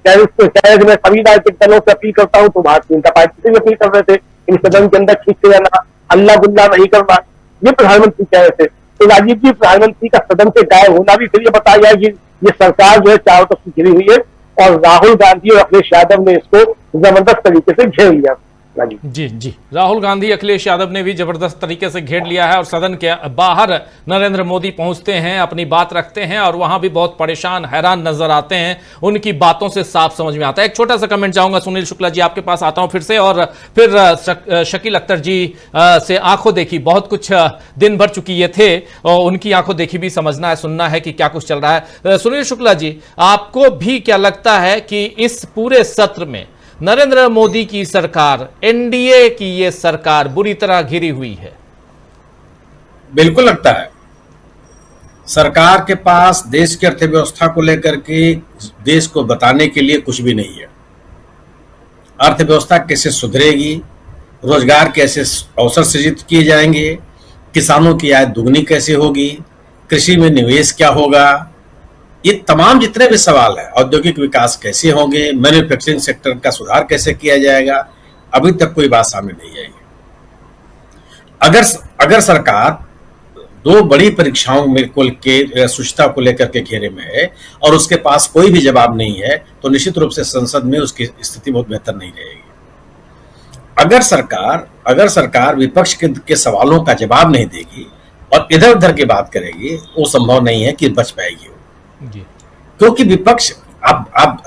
मैं सभी राजनीतिक दलों से अपील करता हूं, तो भारतीय जनता पार्टी से भी अपील कर रहे थे, इन सदन के अंदर ठीक से रहना, अल्लाह गुल्ला नहीं करना, ये प्रधानमंत्री कह रहे थे। तो राजीव जी प्रधानमंत्री का सदन से गायब होना भी फिर ये बताया गया कि ये सरकार जो है चारों तरफ से घिरी हुई है, और राहुल गांधी और अखिलेश यादव ने इसको जबरदस्त तरीके से घेर लिया। जी जी। राहुल गांधी, अखिलेश यादव ने भी जबरदस्त तरीके से घेर लिया है और सदन के बाहर नरेंद्र मोदी पहुंचते हैं, अपनी बात रखते हैं और वहां भी बहुत परेशान, हैरान नजर आते हैं। उनकी बातों से साफ समझ में आता है। एक छोटा सा कमेंट चाहूंगा सुनील शुक्ला जी, आपके पास आता हूं फिर से, और फिर शकील अख्तर जी से आंखों देखी, बहुत कुछ दिन भर चुकी ये थे और उनकी आंखों देखी भी समझना है, सुनना है कि क्या कुछ चल रहा है। सुनील शुक्ला जी, आपको भी क्या लगता है कि इस पूरे सत्र में नरेंद्र मोदी की सरकार, एनडीए की ये सरकार बुरी तरह घिरी हुई है? बिल्कुल लगता है। सरकार के पास देश की अर्थव्यवस्था को लेकर के देश को बताने के लिए कुछ भी नहीं है। अर्थव्यवस्था कैसे सुधरेगी, रोजगार कैसे अवसर सृजित किए जाएंगे, किसानों की आय दुगनी कैसे होगी, कृषि में निवेश क्या होगा, ये तमाम जितने भी सवाल है, औद्योगिक विकास कैसे होंगे, मैन्युफैक्चरिंग सेक्टर का सुधार कैसे किया जाएगा, अभी तक कोई बात सामने नहीं आई। अगर सरकार दो बड़ी परीक्षाओं में के शुचिता को लेकर के घेरे में है और उसके पास कोई भी जवाब नहीं है, तो निश्चित रूप से संसद में उसकी स्थिति बहुत बेहतर नहीं रहेगी। अगर सरकार विपक्ष के सवालों का जवाब नहीं देगी और इधर उधर की बात करेगी, वो संभव नहीं है कि बच पाएगी। क्योंकि विपक्ष, आप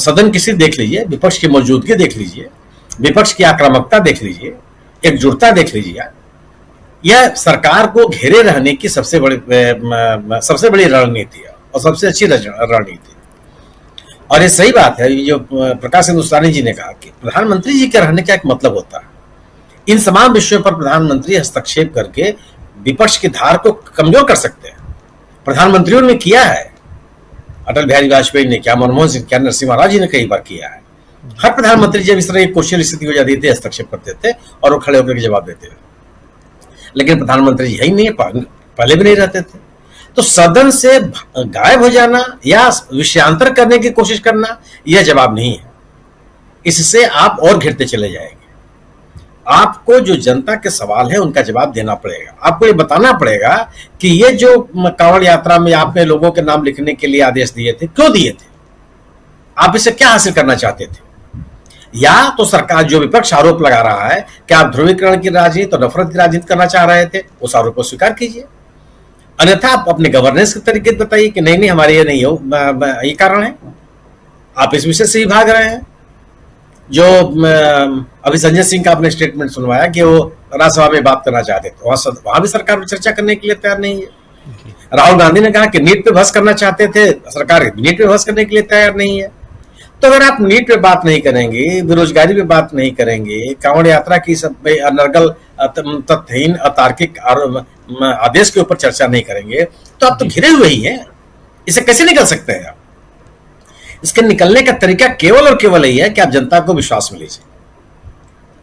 सदन की स्थिति देख लीजिए, विपक्ष की मौजूदगी देख लीजिए, विपक्ष की आक्रामकता देख लीजिए, एकजुटता देख लीजिए। यह सरकार को घेरे रहने की सबसे बड़ी रणनीति है और सबसे अच्छी रणनीति। और ये सही बात है जो प्रकाश हिंदुस्तानी जी ने कहा कि प्रधानमंत्री जी के रहने का एक मतलब होता है। इन तमाम विषयों पर प्रधानमंत्री हस्तक्षेप करके विपक्ष की धार को कमजोर कर सकते हैं। प्रधानमंत्रियों ने किया है, अटल बिहारी वाजपेयी ने किया, मनमोहन सिंह किया, नरसिम्हा राव जी ने कई बार किया है। हर प्रधानमंत्री जब इस तरह की क्वेश्चन स्थिति हो जाती थी, हस्तक्षेप करते थे और वो खड़े होकर जवाब देते थे। लेकिन प्रधानमंत्री जी यही नहीं, पहले भी नहीं रहते थे। तो सदन से गायब हो जाना या विषयांतर करने की कोशिश करना, यह जवाब नहीं है। इससे आप और घिरते चले जाएंगे। आपको जो जनता के सवाल है उनका जवाब देना पड़ेगा। आपको ये बताना पड़ेगा कि ये जो कांवड़ यात्रा में आपने लोगों के नाम लिखने के लिए आदेश दिए थे, क्यों दिए थे, आप इससे क्या हासिल करना चाहते थे। या तो सरकार, जो विपक्ष आरोप लगा रहा है कि आप ध्रुवीकरण की राजनीति और नफरत की राजनीति करना चाह रहे थे, उस आरोप को स्वीकार कीजिए। अन्यथा आप अपने गवर्नेंस के तरीके बताइए कि नहीं हमारे ये नहीं हो, ये कारण है, आप इस विषय से ही भाग रहे हैं। जो अभी संजय सिंह का आपने स्टेटमेंट सुनवाया कि वो राज्यसभा में बात करना चाहते थे, वहां भी सरकार चर्चा करने के लिए तैयार नहीं है। राहुल गांधी ने कहा कि नीट पे बहस करना चाहते थे, सरकार नीट पे बहस करने के लिए तैयार नहीं है। तो अगर आप नीट पे बात नहीं करेंगे, बेरोजगारी पे बात नहीं करेंगे, कांवड़ यात्रा की सब अनर्गल, तथ्यहीन, अतार्किक आदेश के ऊपर चर्चा नहीं करेंगे, तो आप तो घिरे हुए ही हैं। इसे कैसे निकल सकते हैं आप? इसके निकलने का तरीका केवल और केवल यही है कि आप जनता को विश्वास में लीजिए।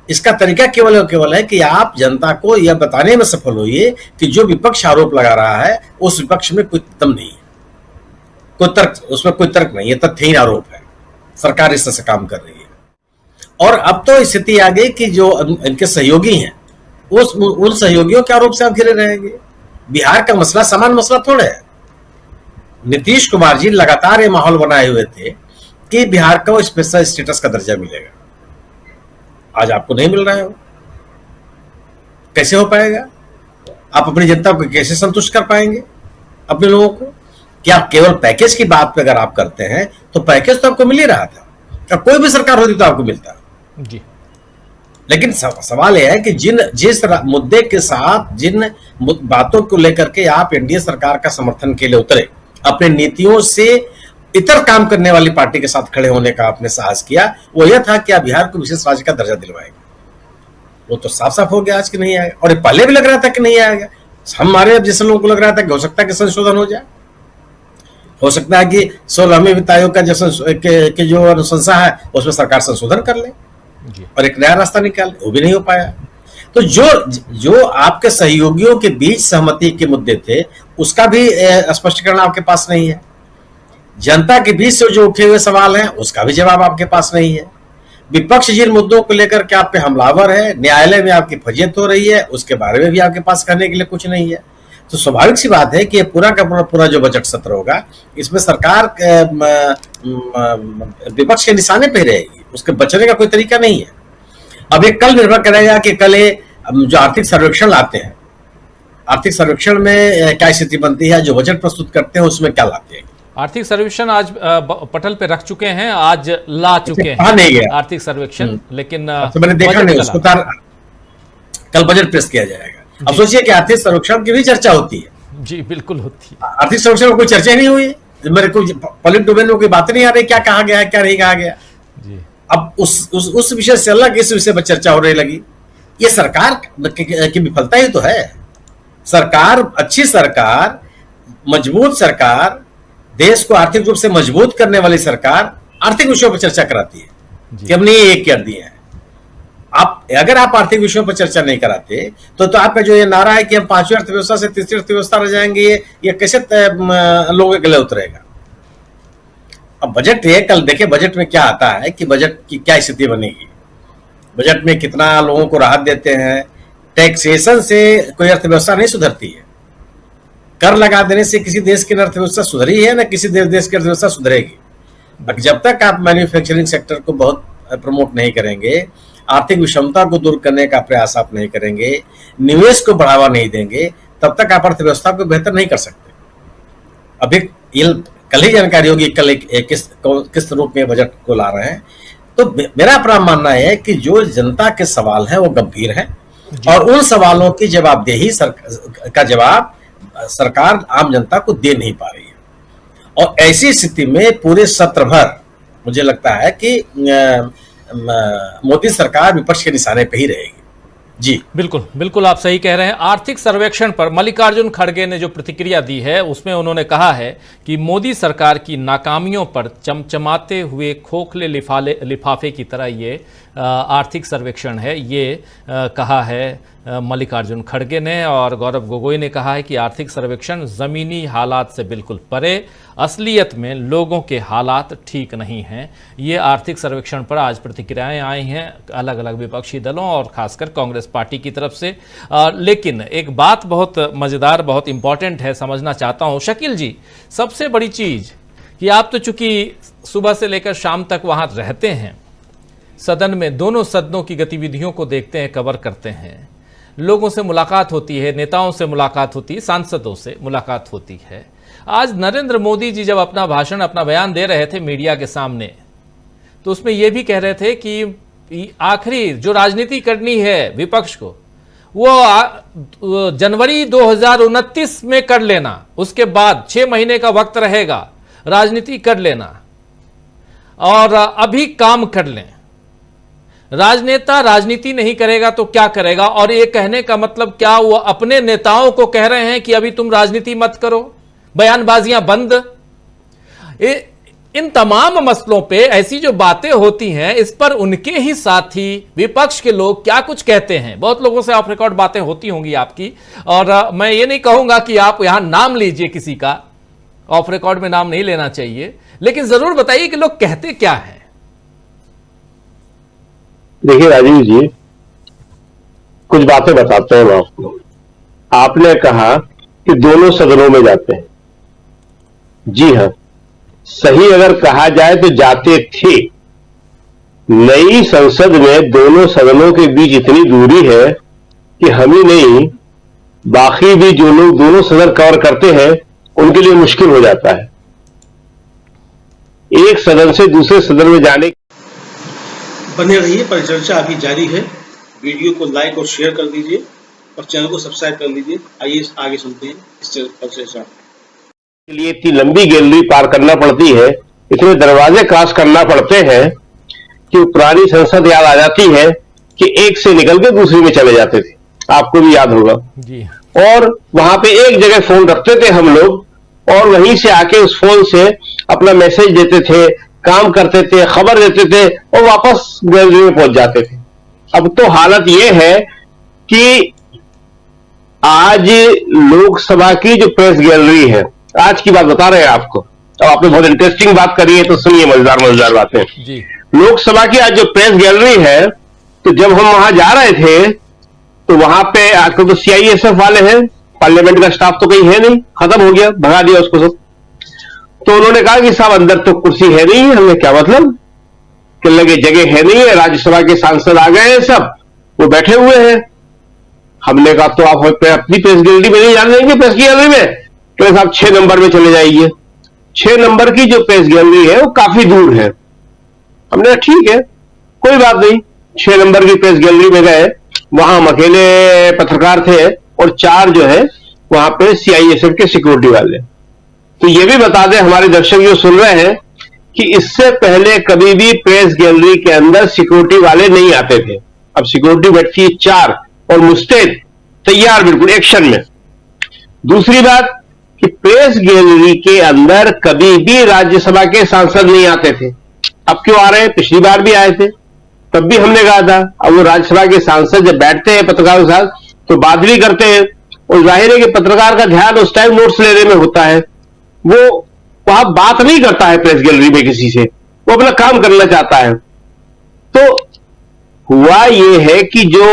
इसका तरीका केवल और केवल है कि आप जनता को यह बताने में सफल होइए कि जो विपक्ष आरोप लगा रहा है उस विपक्ष में कोई दम नहीं है, कोई तर्क, उसमें कोई तर्क नहीं है, तथ्यहीन आरोप है। सरकार इस तरह से काम कर रही है। और अब तो स्थिति आ गई कि जो इनके सहयोगी हैं, उन सहयोगियों के आरोप से आप घिरे रहेंगे। बिहार का मसला समान मसला थोड़ा है। नीतीश कुमार जी लगातार ये माहौल बनाए हुए थे कि बिहार को स्पेशल स्टेटस का दर्जा मिलेगा। आज आपको नहीं मिल रहा है, कैसे हो पाएगा? आप अपनी जनता को कैसे संतुष्ट कर पाएंगे, अपने लोगों को? क्या केवल पैकेज की बात पे अगर आप करते हैं तो पैकेज तो आपको मिल ही रहा था, क्या कोई भी सरकार होती तो आपको मिलता जी। लेकिन सवाल यह है कि जिस मुद्दे के साथ, जिन बातों को लेकर के आप एनडीए सरकार का समर्थन के लिए उतरे, अपने नीतियों से इतर काम करने वाली पार्टी के साथ खड़े होने का आपने साहस किया, वो यह था कि आप बिहार को विशेष राज्य का दर्जा दिलवाएंगे। वो तो साफ साफ हो गया आज कि नहीं आएगा, और पहले भी लग रहा था कि नहीं आएगा। हमारे जैसे लोगों को लग रहा था कि हो सकता है कि संशोधन हो जाए, हो सकता है कि 16वें वित्त आयोग का जो अनुशंसा है उसमें सरकार संशोधन कर ले और एक नया रास्ता निकाले, वो भी नहीं हो पाया। तो जो आपके सहयोगियों के बीच सहमति के मुद्दे थे, उसका भी स्पष्टीकरण आपके पास नहीं है। जनता के बीच से जो उठे हुए सवाल हैं, उसका भी जवाब आपके पास नहीं है। विपक्ष जिन मुद्दों को लेकर के आप पे हमलावर है, न्यायालय में आपकी फजीयत हो रही है, उसके बारे में भी आपके पास कहने के लिए कुछ नहीं है। तो स्वाभाविक सी बात है कि ये पूरा का पूरा जो बजट सत्र होगा, इसमें सरकार विपक्ष के निशाने पे रहेगी, उसके बचने का कोई तरीका नहीं है। अब ये कल निर्भर करेगा कि कल ये जो आर्थिक सर्वेक्षण लाते हैं, आर्थिक सर्वेक्षण में क्या स्थिति बनती है, जो बजट प्रस्तुत करते हैं उसमें क्या लाते हैं। आर्थिक सर्वेक्षण आज पटल पे रख चुके हैं, आज ला चुके हैं नहीं गया आर्थिक सर्वेक्षण, लेकिन तो मैंने देखा नहीं उसको। कल बजट पेश किया जाएगा। अब सोचिए कि आर्थिक सर्वेक्षण की भी चर्चा होती है। जी बिल्कुल होती है। आर्थिक सर्वेक्षण में कोई चर्चा ही नहीं हुई, मेरे को पब्लिक डोमेन में कोई बात नहीं आ रही, क्या कहा गया है क्या नहीं कहा गया जी। अब उस विषय से अलग इस विषय पर चर्चा होने लगी। ये सरकार की विफलता ही तो है। सरकार, अच्छी सरकार, मजबूत सरकार, देश को आर्थिक रूप से मजबूत करने वाली सरकार आर्थिक विषयों पर चर्चा कराती है कि हमने ये कर दिया है। अगर आप आर्थिक विषयों पर चर्चा नहीं कराते तो आपका जो ये नारा है कि हम 5वीं अर्थव्यवस्था से 3री अर्थव्यवस्था रह जाएंगे, ये कैसे लोगों के गले उतरेगा। अब बजट है, कल देखिए बजट में क्या आता है कि बजट की क्या स्थिति बनेगी, बजट में कितना लोगों को राहत देते हैं। टैक्सेशन से कोई अर्थव्यवस्था नहीं सुधरती है, कर लगा देने से किसी देश की अर्थव्यवस्था सुधरी है ना किसी देश की अर्थव्यवस्था सुधरेगी। जब तक आप मैन्युफैक्चरिंग सेक्टर को बहुत प्रमोट नहीं करेंगे, आर्थिक विषमता को दूर करने का प्रयास आप नहीं करेंगे, निवेश को बढ़ावा नहीं देंगे, तब तक आप अर्थव्यवस्था को बेहतर नहीं कर सकते। अभी कल ही जानकारी होगी कल किस रूप में बजट को ला रहे हैं। तो मेरा अपना मानना है कि जो जनता के सवाल है वो गंभीर है और उन सवालों की जवाबदेही का जवाब सरकार आम जनता को दे नहीं पा रही है। और ऐसी स्थिति में पूरे सत्र भर मुझे लगता है कि मोदी सरकार विपक्ष के निशाने पे ही रहेगी। जी बिल्कुल बिल्कुल, आप सही कह रहे हैं। आर्थिक सर्वेक्षण पर मल्लिकार्जुन खड़गे ने जो प्रतिक्रिया दी है उसमें उन्होंने कहा है कि मोदी सरकार की नाकामियों पर चमचमाते हुए खोखले लिफाफे की तरह ये आर्थिक सर्वेक्षण है, ये कहा है मल्लिकार्जुन खड़गे ने। और गौरव गोगोई ने कहा है कि आर्थिक सर्वेक्षण जमीनी हालात से बिल्कुल परे, असलियत में लोगों के हालात ठीक नहीं हैं। ये आर्थिक सर्वेक्षण पर आज प्रतिक्रियाएं आई हैं अलग अलग विपक्षी दलों और खासकर कांग्रेस पार्टी की तरफ से। लेकिन एक बात बहुत मज़ेदार, बहुत इंपॉर्टेंट है, समझना चाहता हूँ शकील जी। सबसे बड़ी चीज़ कि आप तो चूंकि सुबह से लेकर शाम तक वहाँ रहते हैं, सदन में दोनों सदनों की गतिविधियों को देखते हैं, कवर करते हैं, लोगों से मुलाकात होती है, नेताओं से मुलाकात होती है, सांसदों से मुलाकात होती है। आज नरेंद्र मोदी जी जब अपना भाषण, अपना बयान दे रहे थे मीडिया के सामने, तो उसमें यह भी कह रहे थे कि आखिरी जो राजनीति करनी है विपक्ष को वो जनवरी 2029 में कर लेना, उसके बाद 6 महीने का वक्त रहेगा, राजनीति कर लेना और अभी काम कर लें। राजनेता राजनीति नहीं करेगा तो क्या करेगा? और ये कहने का मतलब क्या वो अपने नेताओं को कह रहे हैं कि अभी तुम राजनीति मत करो, बयानबाजियां बंद? इन तमाम मसलों पे ऐसी जो बातें होती हैं, इस पर उनके ही साथी विपक्ष के लोग क्या कुछ कहते हैं। बहुत लोगों से ऑफ रिकॉर्ड बातें होती होंगी आपकी, और मैं ये नहीं कहूंगा कि आप यहां नाम लीजिए किसी का, ऑफ रिकॉर्ड में नाम नहीं लेना चाहिए, लेकिन जरूर बताइए कि लोग कहते क्या हैं। देखिए राजीव जी, कुछ बातें बताते हैं मैं आपको। आपने कहा कि दोनों सदनों में जाते हैं। जी हां, सही अगर कहा जाए तो जाते थे। नई संसद में दोनों सदनों के बीच इतनी दूरी है कि हम ही नहीं, बाकी भी जो लोग दोनों सदन कवर करते हैं उनके लिए मुश्किल हो जाता है। एक सदन से दूसरे सदन में जाने। बने रहिए, परिचर्चा अभी जारी है। वीडियो को लाइक और शेयर कर दीजिए और चैनल को सब्सक्राइब कर लीजिए। आइए आगे सुनते हैं इस परिचर्चा के लिए इतनी लंबी गैलरी पार करना पड़ती है, इतने दरवाजे क्रॉस करना पड़ते हैं कि पुरानी संसद याद आ जाती है कि एक से निकल के दूसरी में चले जाते थे। आपको भी याद होगा जी। और वहां पे एक जगह फोन रखते थे हम लोग और वहीं से आके उस फोन से अपना मैसेज देते थे, काम करते थे, खबर देते थे और वापस गैलरी में पहुंच जाते थे। अब तो हालत यह है कि आज लोकसभा की जो प्रेस गैलरी है, आज की बात बता रहे हैं आपको, अब आपने बहुत इंटरेस्टिंग बात करी है तो सुनिए मजेदार बातें जी। लोकसभा की आज जो प्रेस गैलरी है, तो जब हम वहां जा रहे थे तो वहां पे आजकल तो CISF वाले हैं, पार्लियामेंट का स्टाफ तो कहीं है नहीं, खत्म हो गया, भगा दिया उसको सब। तो उन्होंने कहा कि साहब अंदर तो कुर्सी है नहीं। हमने क्या मतलब? के लगे जगह है नहीं है, राज्यसभा के सांसद आ गए हैं, सब वो बैठे हुए हैं। हमने कहा तो आप अपनी प्रेस गैलरी में नहीं जाने देंगे, प्रेस गैलरी में? तो साहब 6 नंबर में चले जाइए। 6 नंबर की जो प्रेस गैलरी है वो काफी दूर है। हमने कहा ठीक है, कोई बात नहीं। 6 नंबर की प्रेस गैलरी में गए, वहां हम अकेले पत्रकार थे और 4 जो है वहां पे सीआईएसएफ के सिक्योरिटी वाले। तो ये भी बता दें हमारे दर्शक जो सुन रहे हैं कि इससे पहले कभी भी प्रेस गैलरी के अंदर सिक्योरिटी वाले नहीं आते थे। अब सिक्योरिटी बैठती है 4 और मुस्तैद, तैयार, बिल्कुल एक्शन में। दूसरी बात कि प्रेस गैलरी के अंदर कभी भी राज्यसभा के सांसद नहीं आते थे। अब क्यों आ रहे हैं? पिछली बार भी आए थे, तब भी हमने कहा था। अब वो राज्यसभा के सांसद जब बैठते हैं पत्रकारों के साथ तो बात भी करते हैं, और जाहिर है कि पत्रकार का ध्यान उस टाइम नोट्स लेने में होता है, वो वहां बात नहीं करता है प्रेस गैलरी में किसी से, वो अपना काम करना चाहता है। तो हुआ ये है कि जो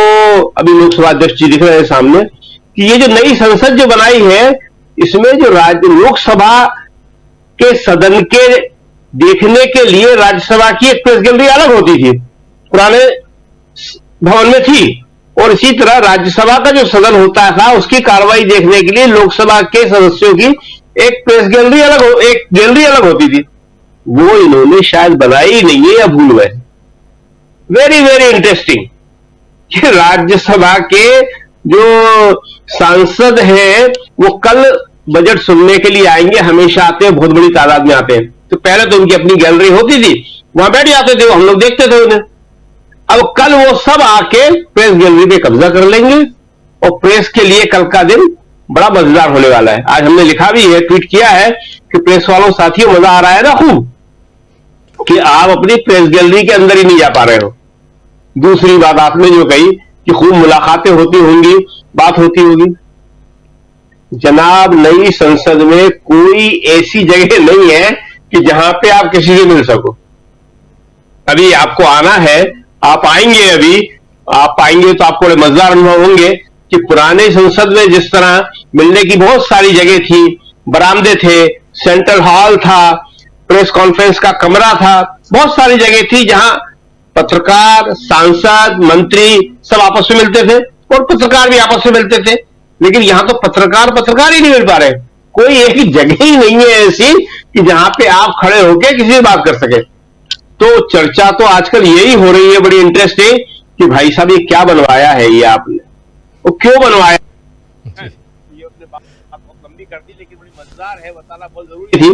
अभी लोकसभा अध्यक्ष जी दिख रहे हैं सामने, कि ये जो नई संसद जो बनाई है, इसमें जो लोकसभा के सदन के देखने के लिए राज्यसभा की एक प्रेस गैलरी अलग होती थी, पुराने भवन में थी, और इसी तरह राज्यसभा का जो सदन होता था उसकी कार्रवाई देखने के लिए लोकसभा के सदस्यों की एक प्रेस गैलरी अलग एक गैलरी अलग होती थी। वो इन्होंने शायद बनाई ही नहीं है या भूल गए। वेरी वेरी इंटरेस्टिंग कि राज्यसभा के जो सांसद हैं वो कल बजट सुनने के लिए आएंगे, हमेशा आते हैं, बहुत बड़ी तादाद में आते हैं। तो पहले तो उनकी अपनी गैलरी होती थी, वहां बैठ जाते थे, हम लोग देखते थे उन्हें। अब कल वो सब आके प्रेस गैलरी पे कब्जा कर लेंगे, और प्रेस के लिए कल का दिन बड़ा मजेदार होने वाला है। आज हमने लिखा भी है, ट्वीट किया है कि प्रेस वालों साथियों मजा आ रहा है ना खूब, कि आप अपनी प्रेस गैलरी के अंदर ही नहीं जा पा रहे हो। दूसरी बात आपने जो कही कि खूब मुलाकातें होती होंगी, बात होती होगी। जनाब, नई संसद में कोई ऐसी जगह नहीं है कि जहां पे आप किसी से मिल सको। अभी आपको आना है, आप आएंगे, अभी आप आएंगे तो आपको बड़े मजेदार अनुभव होंगे कि पुराने संसद में जिस तरह मिलने की बहुत सारी जगह थी, बरामदे थे, सेंट्रल हॉल था, प्रेस कॉन्फ्रेंस का कमरा था, बहुत सारी जगह थी जहां पत्रकार, सांसद, मंत्री सब आपस में मिलते थे, और पत्रकार भी आपस में मिलते थे। लेकिन यहां तो पत्रकार ही नहीं मिल पा रहे। कोई एक जगह ही नहीं है ऐसी कि जहां पे आप खड़े होकर किसी से बात कर सके। तो चर्चा तो आजकल यही हो रही है, बड़ी इंटरेस्टिंग, कि भाई साहब ये क्या बनवाया है, ये आपने, वो क्यों बनवाया? ये अपने बात आपको लंबी कर दी, लेकिन बड़ी मजेदार है, बताना बहुत जरूरी थी।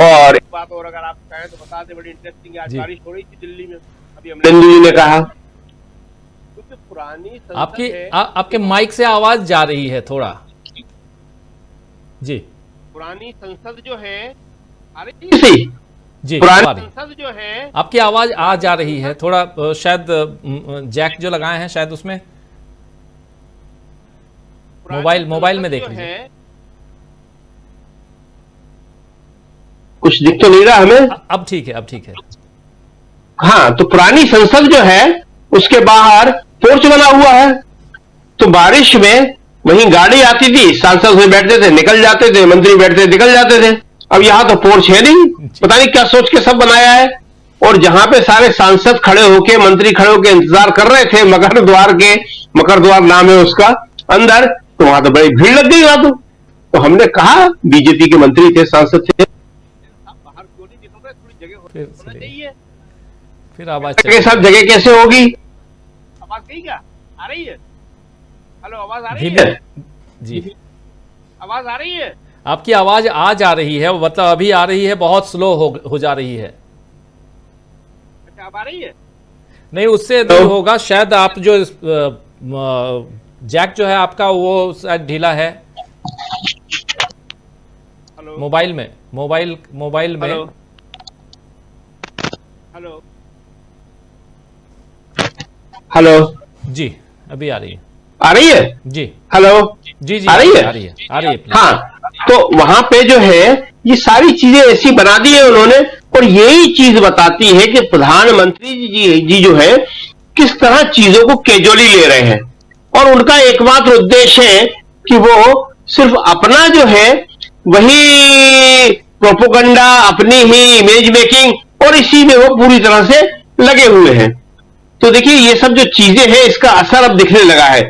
और एक बात और अगर आप कहें तो बता दें, बड़ी इंटरेस्टिंग, आज बारिश हो रही थी दिल्ली में, अभी अमरिंदर जी ने कहा, क्योंकि पुरानी आपके माइक से आवाज जा रही है थोड़ा जी। पुरानी संसद जो है आ रही थी जी, पुरानी संसद जो है, आपकी आवाज आ जा रही है थोड़ा, शायद जैक जो लगाए हैं शायद उसमें मोबाइल में देख लीजिए। कुछ दिख तो नहीं रहा हमें। अब ठीक है। हाँ, तो पुरानी संसद जो है उसके बाहर पोर्च बना हुआ है, तो बारिश में वहीं गाड़ी आती थी, सांसद उसमें बैठते थे, निकल जाते थे, मंत्री बैठते निकल जाते थे। अब यहां तो पोर्च है नहीं, पता नहीं क्या सोच के सब बनाया है। और जहां पे सारे सांसद खड़े होके, मंत्री खड़े होके इंतजार कर रहे थे मकर द्वार नाम है उसका, अंदर, तो वहां तो बड़ी भीड़ लग गई वहां तो हमने कहा, बीजेपी के मंत्री थे, सांसद थे, बाहर क्यों नहीं निकल रहे, थोड़ी जगह होना चाहिए। फिर आवाज के साथ जगह कैसे होगी? आवाज कहीं क्या आ रही है? हेलो, आवाज आ रही है जी? आवाज आ रही है? आपकी आवाज आ जा रही है, मतलब अभी आ रही है, बहुत स्लो हो जा रही है। अच्छा, अब आ रही है? नहीं, उससे नहीं होगा शायद। आप जो जैक जो है आपका वो शायद ढीला है। हेलो, मोबाइल में हेलो जी, अभी आ रही है जी। हेलो जी आ रही है। हाँ, तो वहां पे जो है ये सारी चीजें ऐसी बना दी है उन्होंने, और यही चीज बताती है कि प्रधानमंत्री जी जो है किस तरह चीजों को कैजुअली ले रहे हैं, और उनका एकमात्र उद्देश्य है कि वो सिर्फ अपना जो है वही प्रोपोगंडा, अपनी ही इमेज मेकिंग, और इसी में वो पूरी तरह से लगे हुए हैं। तो देखिए ये सब जो चीजें हैं इसका असर अब दिखने लगा है।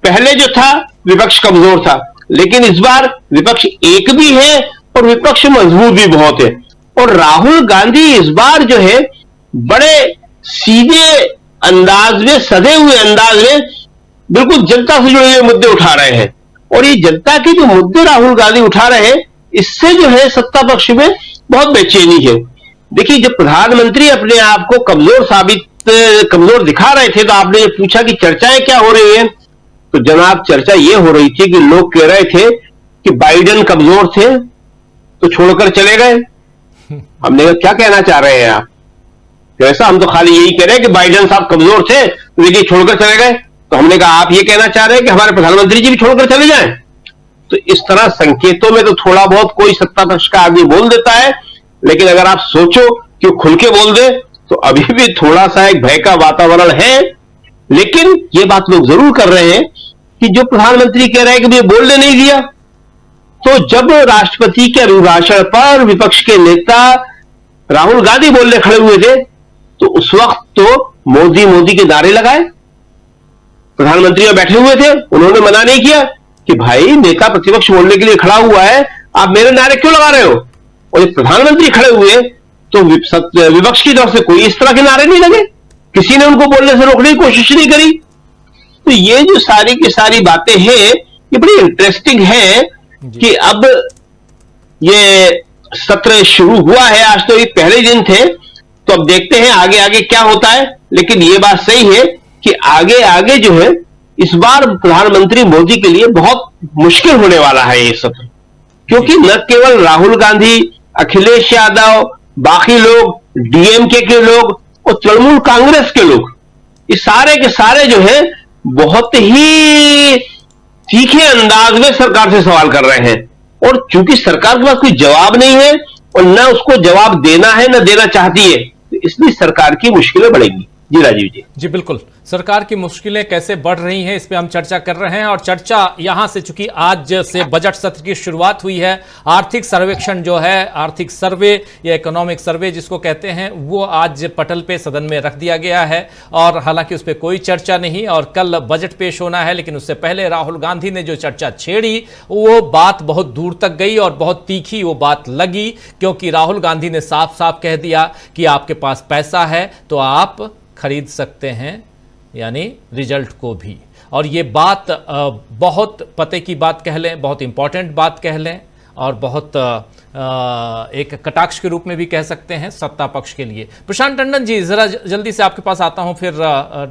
पहले जो था विपक्ष कमजोर था, लेकिन इस बार विपक्ष एक भी है और विपक्ष मजबूत भी बहुत है। और राहुल गांधी इस बार जो है बड़े सीधे अंदाज में, सधे हुए अंदाज में बिल्कुल जनता से जुड़े हुए मुद्दे उठा रहे हैं। और ये जनता के जो मुद्दे राहुल गांधी उठा रहे हैं, इससे जो है सत्ता पक्ष में बहुत बेचैनी है। देखिए जब प्रधानमंत्री अपने आप को कमजोर दिखा रहे थे, तो आपने ये पूछा कि चर्चाएं क्या हो रही हैं, तो जनाब चर्चा ये हो रही थी कि लोग कह रहे थे कि बाइडेन कमजोर थे तो छोड़कर चले गए। हमने कहा क्या कहना चाह रहे हैं आप? कैसा? हम तो खाली यही कह रहे हैं कि बाइडेन साहब कमजोर थे लेकिन छोड़कर चले गए। तो हमने कहा आप ये कहना चाह रहे हैं कि हमारे प्रधानमंत्री जी भी छोड़कर चले जाएं? तो इस तरह संकेतों में तो थोड़ा बहुत कोई सत्ता पक्ष का आदमी बोल देता है, लेकिन अगर आप सोचो कि वो खुल के बोल दे तो अभी भी थोड़ा सा एक भय का वातावरण है। लेकिन ये बात लोग जरूर कर रहे हैं कि जो प्रधानमंत्री कह रहे हैं कि मुझे बोलने नहीं दिया, तो जब राष्ट्रपति के अभिभाषण पर विपक्ष के नेता राहुल गांधी बोलने खड़े हुए थे, तो उस वक्त तो मोदी मोदी के नारे लगाए। प्रधानमंत्री बैठे हुए थे, उन्होंने मना नहीं किया कि भाई नेता प्रतिपक्ष बोलने के लिए खड़ा हुआ है, आप मेरे नारे क्यों लगा रहे हो। और जब प्रधानमंत्री खड़े हुए तो विपक्ष की तरफ से कोई इस तरह के नारे नहीं लगे, किसी ने उनको बोलने से रोकने की कोशिश नहीं करी। तो ये जो सारी की सारी बातें हैं ये बड़ी इंटरेस्टिंग है कि अब ये सत्र शुरू हुआ है, आज तो ये पहले दिन थे, तो अब देखते हैं आगे आगे क्या होता है। लेकिन ये बात सही है कि आगे आगे जो है इस बार प्रधानमंत्री मोदी के लिए बहुत मुश्किल होने वाला है ये सत्र, क्योंकि न केवल राहुल गांधी, अखिलेश यादव, बाकी लोग, डीएमके के लोग और तृणमूल कांग्रेस के लोग, ये सारे के सारे जो है बहुत ही तीखे अंदाज में सरकार से सवाल कर रहे हैं। और चूंकि सरकार के पास कोई जवाब नहीं है और न उसको जवाब देना है न देना चाहती है, तो इसलिए सरकार की मुश्किलें बढ़ेंगी। जी राजीव जी। जी बिल्कुल, सरकार की मुश्किलें कैसे बढ़ रही हैं इस पे हम चर्चा कर रहे हैं। और चर्चा यहां से, चूंकि आज से बजट सत्र की शुरुआत हुई है, आर्थिक सर्वेक्षण जो है, आर्थिक सर्वे या इकोनॉमिक सर्वे जिसको कहते हैं, वो आज पटल पे सदन में रख दिया गया है। और हालांकि उस पर कोई चर्चा नहीं, और कल बजट पेश होना है, लेकिन उससे पहले राहुल गांधी ने जो चर्चा छेड़ी वो बात बहुत दूर तक गई और बहुत तीखी वो बात लगी, क्योंकि राहुल गांधी ने साफ साफ कह दिया कि आपके पास पैसा है तो आप खरीद सकते हैं, यानी रिजल्ट को भी। और ये बात बहुत पते की बात कह लें, बहुत इंपॉर्टेंट बात कह लें, और बहुत एक कटाक्ष के रूप में भी कह सकते हैं सत्ता पक्ष के लिए। प्रशांत टंडन जी, जरा जल्दी से आपके पास आता हूं, फिर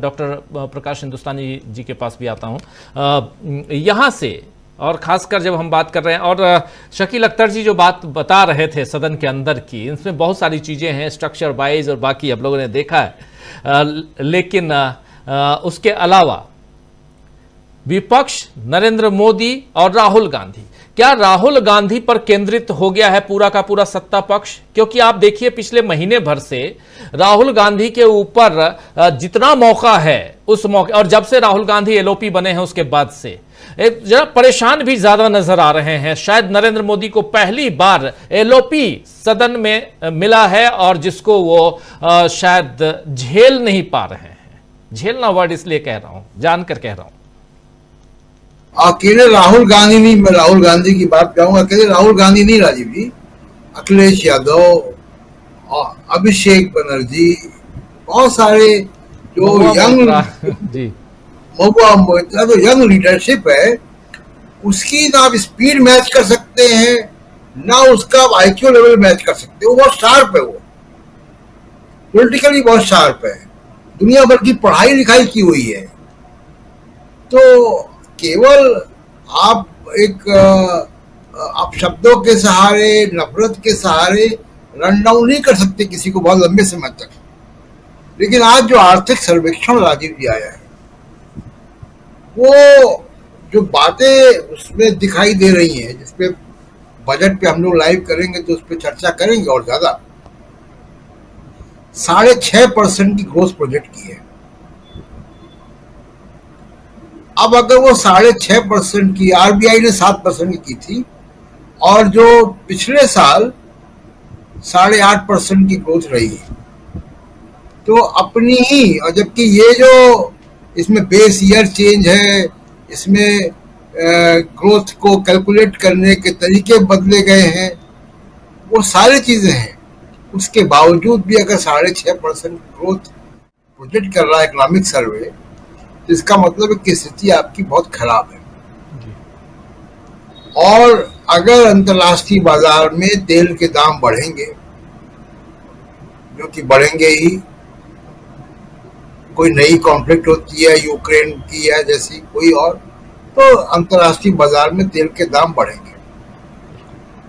डॉक्टर प्रकाश हिंदुस्तानी जी के पास भी आता हूं। यहां से, और खासकर जब हम बात कर रहे हैं, और शकील अख्तर जी जो बात बता रहे थे सदन के अंदर की, इसमें बहुत सारी चीजें हैं, स्ट्रक्चर वाइज और बाकी आप लोगों ने देखा है। लेकिन उसके अलावा विपक्ष, नरेंद्र मोदी और राहुल गांधी, क्या राहुल गांधी पर केंद्रित हो गया है पूरा का पूरा सत्ता पक्ष? क्योंकि आप देखिए पिछले महीने भर से राहुल गांधी के ऊपर जितना मौका है उस मौके, और जब से राहुल गांधी एलओपी बने हैं उसके बाद से जरा परेशान भी ज्यादा नजर आ रहे हैं। शायद नरेंद्र मोदी को पहली बार एलओपी सदन में मिला है, और जिसको वो शायद झेल नहीं पा रहे हैं। झेलना वर्ड इसलिए कह रहा हूं, जानकर कह रहा हूं। अकेले राहुल गांधी नहीं, मैं राहुल गांधी की बात कहूंगा, अकेले राहुल गांधी नहीं राजीव जी, अखिलेश यादव, अभिषेक बनर्जी, बहुत सारे जो यंग जी जो यंग लीडरशिप है, उसकी ना आप स्पीड मैच कर सकते हैं ना उसका आईक्यू लेवल मैच कर सकते हो। वो बहुत शार्प है, वो पॉलिटिकली बहुत शार्प है, दुनिया भर की पढ़ाई लिखाई की हुई है। तो केवल आप शब्दों के सहारे, नफरत के सहारे रन डाउन नहीं कर सकते किसी को बहुत लंबे समय तक। लेकिन आज जो आर्थिक सर्वेक्षण राजीव जी आया है, वो जो बातें उसमें दिखाई दे रही हैं, जिसपे बजट पे हम लोग लाइव करेंगे तो उस पर चर्चा करेंगे और ज्यादा, 6.5% की ग्रोथ प्रोजेक्ट की है। अब अगर वो 6.5% की, आरबीआई ने 7% की थी, और जो पिछले साल 8.5% की ग्रोथ रही है, तो अपनी ही, और जबकि ये जो इसमें बेस ईयर चेंज है, इसमें ग्रोथ को कैलकुलेट करने के तरीके बदले गए हैं, वो सारी चीजें हैं। उसके बावजूद भी अगर 6.5% ग्रोथ प्रोजेक्ट कर रहा है इकोनॉमिक सर्वे, तो इसका मतलब है कि स्थिति आपकी बहुत खराब है। और अगर अंतर्राष्ट्रीय बाजार में तेल के दाम बढ़ेंगे, जो कि बढ़ेंगे ही, कोई नई कॉन्फ्लिक्ट होती है यूक्रेन की या जैसी कोई और, तो अंतर्राष्ट्रीय बाजार में तेल के दाम बढ़ेंगे।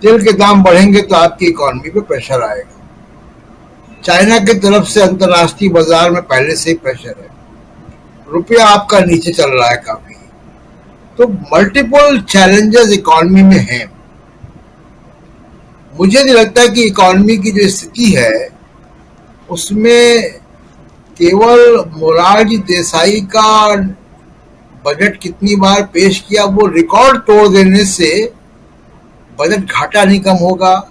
तेल के दाम बढ़ेंगे तो आपकी इकोनॉमी पे प्रेशर आएगा। चाइना की तरफ से अंतर्राष्ट्रीय बाजार में पहले से ही प्रेशर है, रुपया आपका नीचे चल रहा है काफी। तो मल्टीपल चैलेंजेस इकोनॉमी में हैं। मुझे नहीं लगता कि इकोनॉमी की जो स्थिति है उसमें केवल मोरारजी देसाई का बजट कितनी बार पेश किया वो रिकॉर्ड तोड़ देने से बजट घाटा नहीं कम होगा,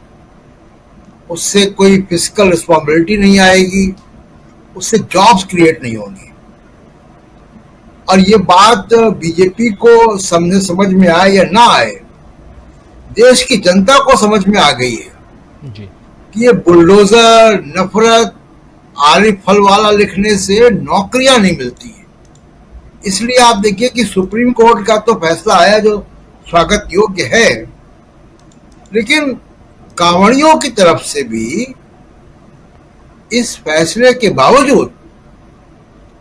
उससे कोई फिस्कल रिस्पॉन्सिबिलिटी नहीं आएगी, उससे जॉब्स क्रिएट नहीं होंगी। और ये बात बीजेपी को समझ में आए या ना आए, देश की जनता को समझ में आ गई है जी। कि ये बुलडोजर, नफरत, आली फल वाला लिखने से नौकरियां नहीं मिलती है। इसलिए आप देखिए कि सुप्रीम कोर्ट का तो फैसला आया जो स्वागत योग्य है, लेकिन कांवड़ियों की तरफ से भी इस फैसले के बावजूद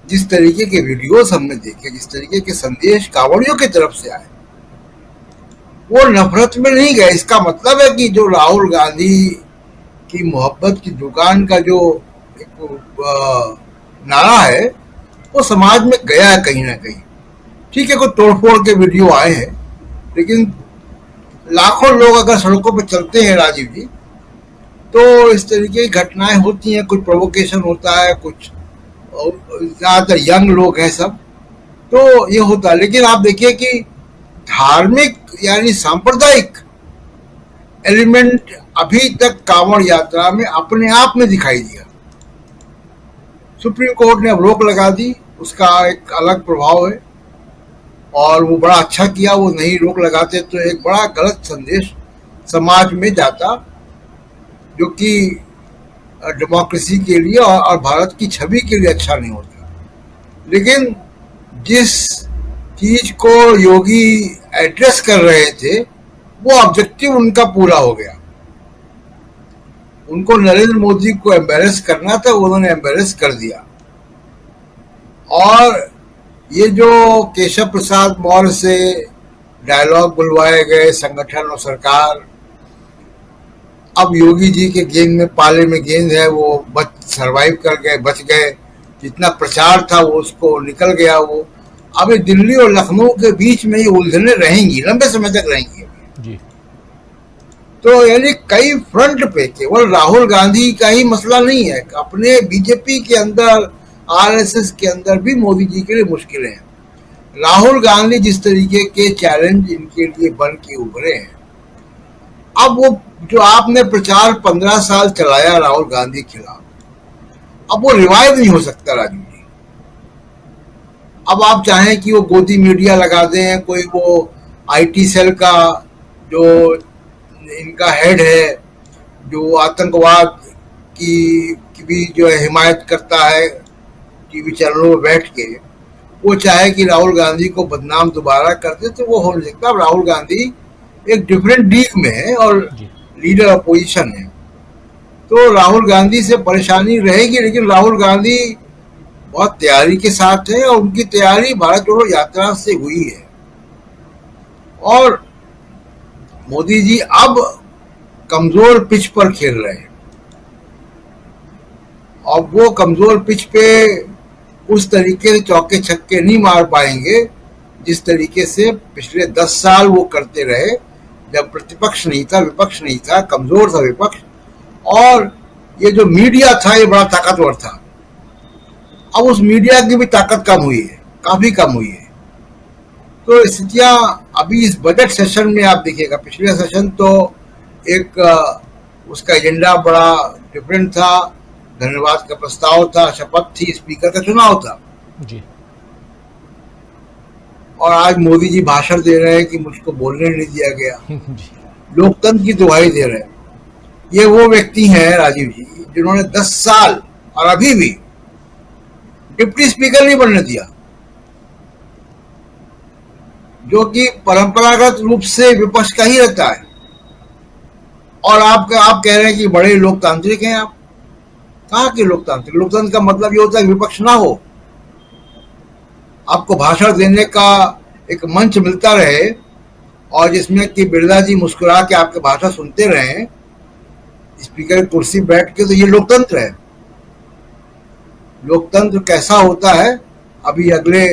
जिस तरीके के वीडियोस हमने देखे, जिस तरीके के संदेश कांवड़ियों की तरफ से आए, वो नफरत में नहीं गए। इसका मतलब है कि जो राहुल गांधी की मोहब्बत की दुकान का जो नारा है वो समाज में गया है कहीं ना कहीं। ठीक है, कोई तोड़फोड़ के वीडियो आए हैं, लेकिन लाखों लोग अगर सड़कों पर चलते हैं राजीव जी, तो इस तरीके की घटनाएं होती हैं। कुछ प्रोवोकेशन होता है, कुछ ज्यादातर यंग लोग हैं सब, तो ये होता है। लेकिन आप देखिए कि धार्मिक यानी सांप्रदायिक एलिमेंट अभी तक कांवड़ यात्रा में अपने आप में दिखाई दिया। सुप्रीम कोर्ट ने अब रोक लगा दी, उसका एक अलग प्रभाव है और वो बड़ा अच्छा किया। वो नहीं रोक लगाते तो एक बड़ा गलत संदेश समाज में जाता, जो कि डेमोक्रेसी के लिए और भारत की छवि के लिए अच्छा नहीं होता। लेकिन जिस चीज को योगी एड्रेस कर रहे थे वो ऑब्जेक्टिव उनका पूरा हो गया। उनको नरेंद्र मोदी को एम्बेरस करना था, उन्होंने एम्बेरस कर दिया। और ये जो केशव प्रसाद मौर्य से डायलॉग बुलवाए गए संगठन और सरकार, अब योगी जी के गेंद में, पाले में गेंद है, वो सरवाइव कर गए, बच गए। जितना प्रचार था वो उसको निकल गया। वो अब दिल्ली और लखनऊ के बीच में ये उलझने रहेंगी, लंबे समय तक रहेंगी जी। तो यानी कई फ्रंट पे, केवल राहुल गांधी का ही मसला नहीं है, अपने बीजेपी के अंदर, आरएसएस के अंदर भी मोदी जी के लिए मुश्किलें हैं। राहुल गांधी जिस तरीके के चैलेंज इनके लिए बन के उभरे हैं, अब वो जो आपने प्रचार 15 साल चलाया राहुल गांधी के खिलाफ, अब वो रिवाइव नहीं हो सकता राजू जी। अब आप चाहें कि वो गोदी मीडिया लगा दें, कोई वो आईटी सेल का जो इनका हेड है, जो आतंकवाद की भी जो है हिमायत करता है टीवी चैनलों में बैठ के, वो चाहे कि राहुल गांधी को बदनाम दोबारा कर दे, तो वो हो नहीं सकता। अब राहुल गांधी एक डिफरेंट लीग में है और लीडर अपोजिशन है, तो राहुल गांधी से परेशानी रहेगी। लेकिन राहुल गांधी बहुत तैयारी के साथ है और उनकी तैयारी भारत जोड़ो यात्रा से हुई है। और मोदी जी अब कमजोर पिच पर खेल रहे हैं, और वो कमजोर पिच पे उस तरीके से चौके छक्के नहीं मार पाएंगे जिस तरीके से पिछले 10 साल वो करते रहे, जब प्रतिपक्ष नहीं था, विपक्ष नहीं था, कमजोर था विपक्ष, और ये जो मीडिया था ये बड़ा ताकतवर था। अब उस मीडिया की भी ताकत कम हुई है, काफी कम हुई है। तो स्थितियां अभी इस बजट सेशन में आप देखिएगा, पिछले सेशन तो एक उसका एजेंडा बड़ा डिफरेंट था, धन्यवाद का प्रस्ताव था, शपथ थी, स्पीकर का चुनाव था जी। और आज मोदी जी भाषण दे रहे हैं कि मुझको बोलने नहीं दिया गया, जी। लोकतंत्र की दुहाई दे रहे हैं। ये वो व्यक्ति हैं राजीव जी जिन्होंने 10 साल और अभी भी डिप्टी स्पीकर नहीं बनने दिया, जो कि परंपरागत रूप से विपक्ष का ही रहता है। और आप कह रहे हैं कि बड़े लोकतांत्रिक हैं। आप कहाँ के लोकतांत्रिक? लोकतंत्र का मतलब ये होता है कि विपक्ष ना हो, आपको भाषण देने का एक मंच मिलता रहे और जिसमें कि बिरला जी मुस्कुरा के आपके भाषण सुनते रहे स्पीकर की कुर्सी बैठ के, तो ये लोकतंत्र है। लोकतंत्र कैसा होता है अभी अगले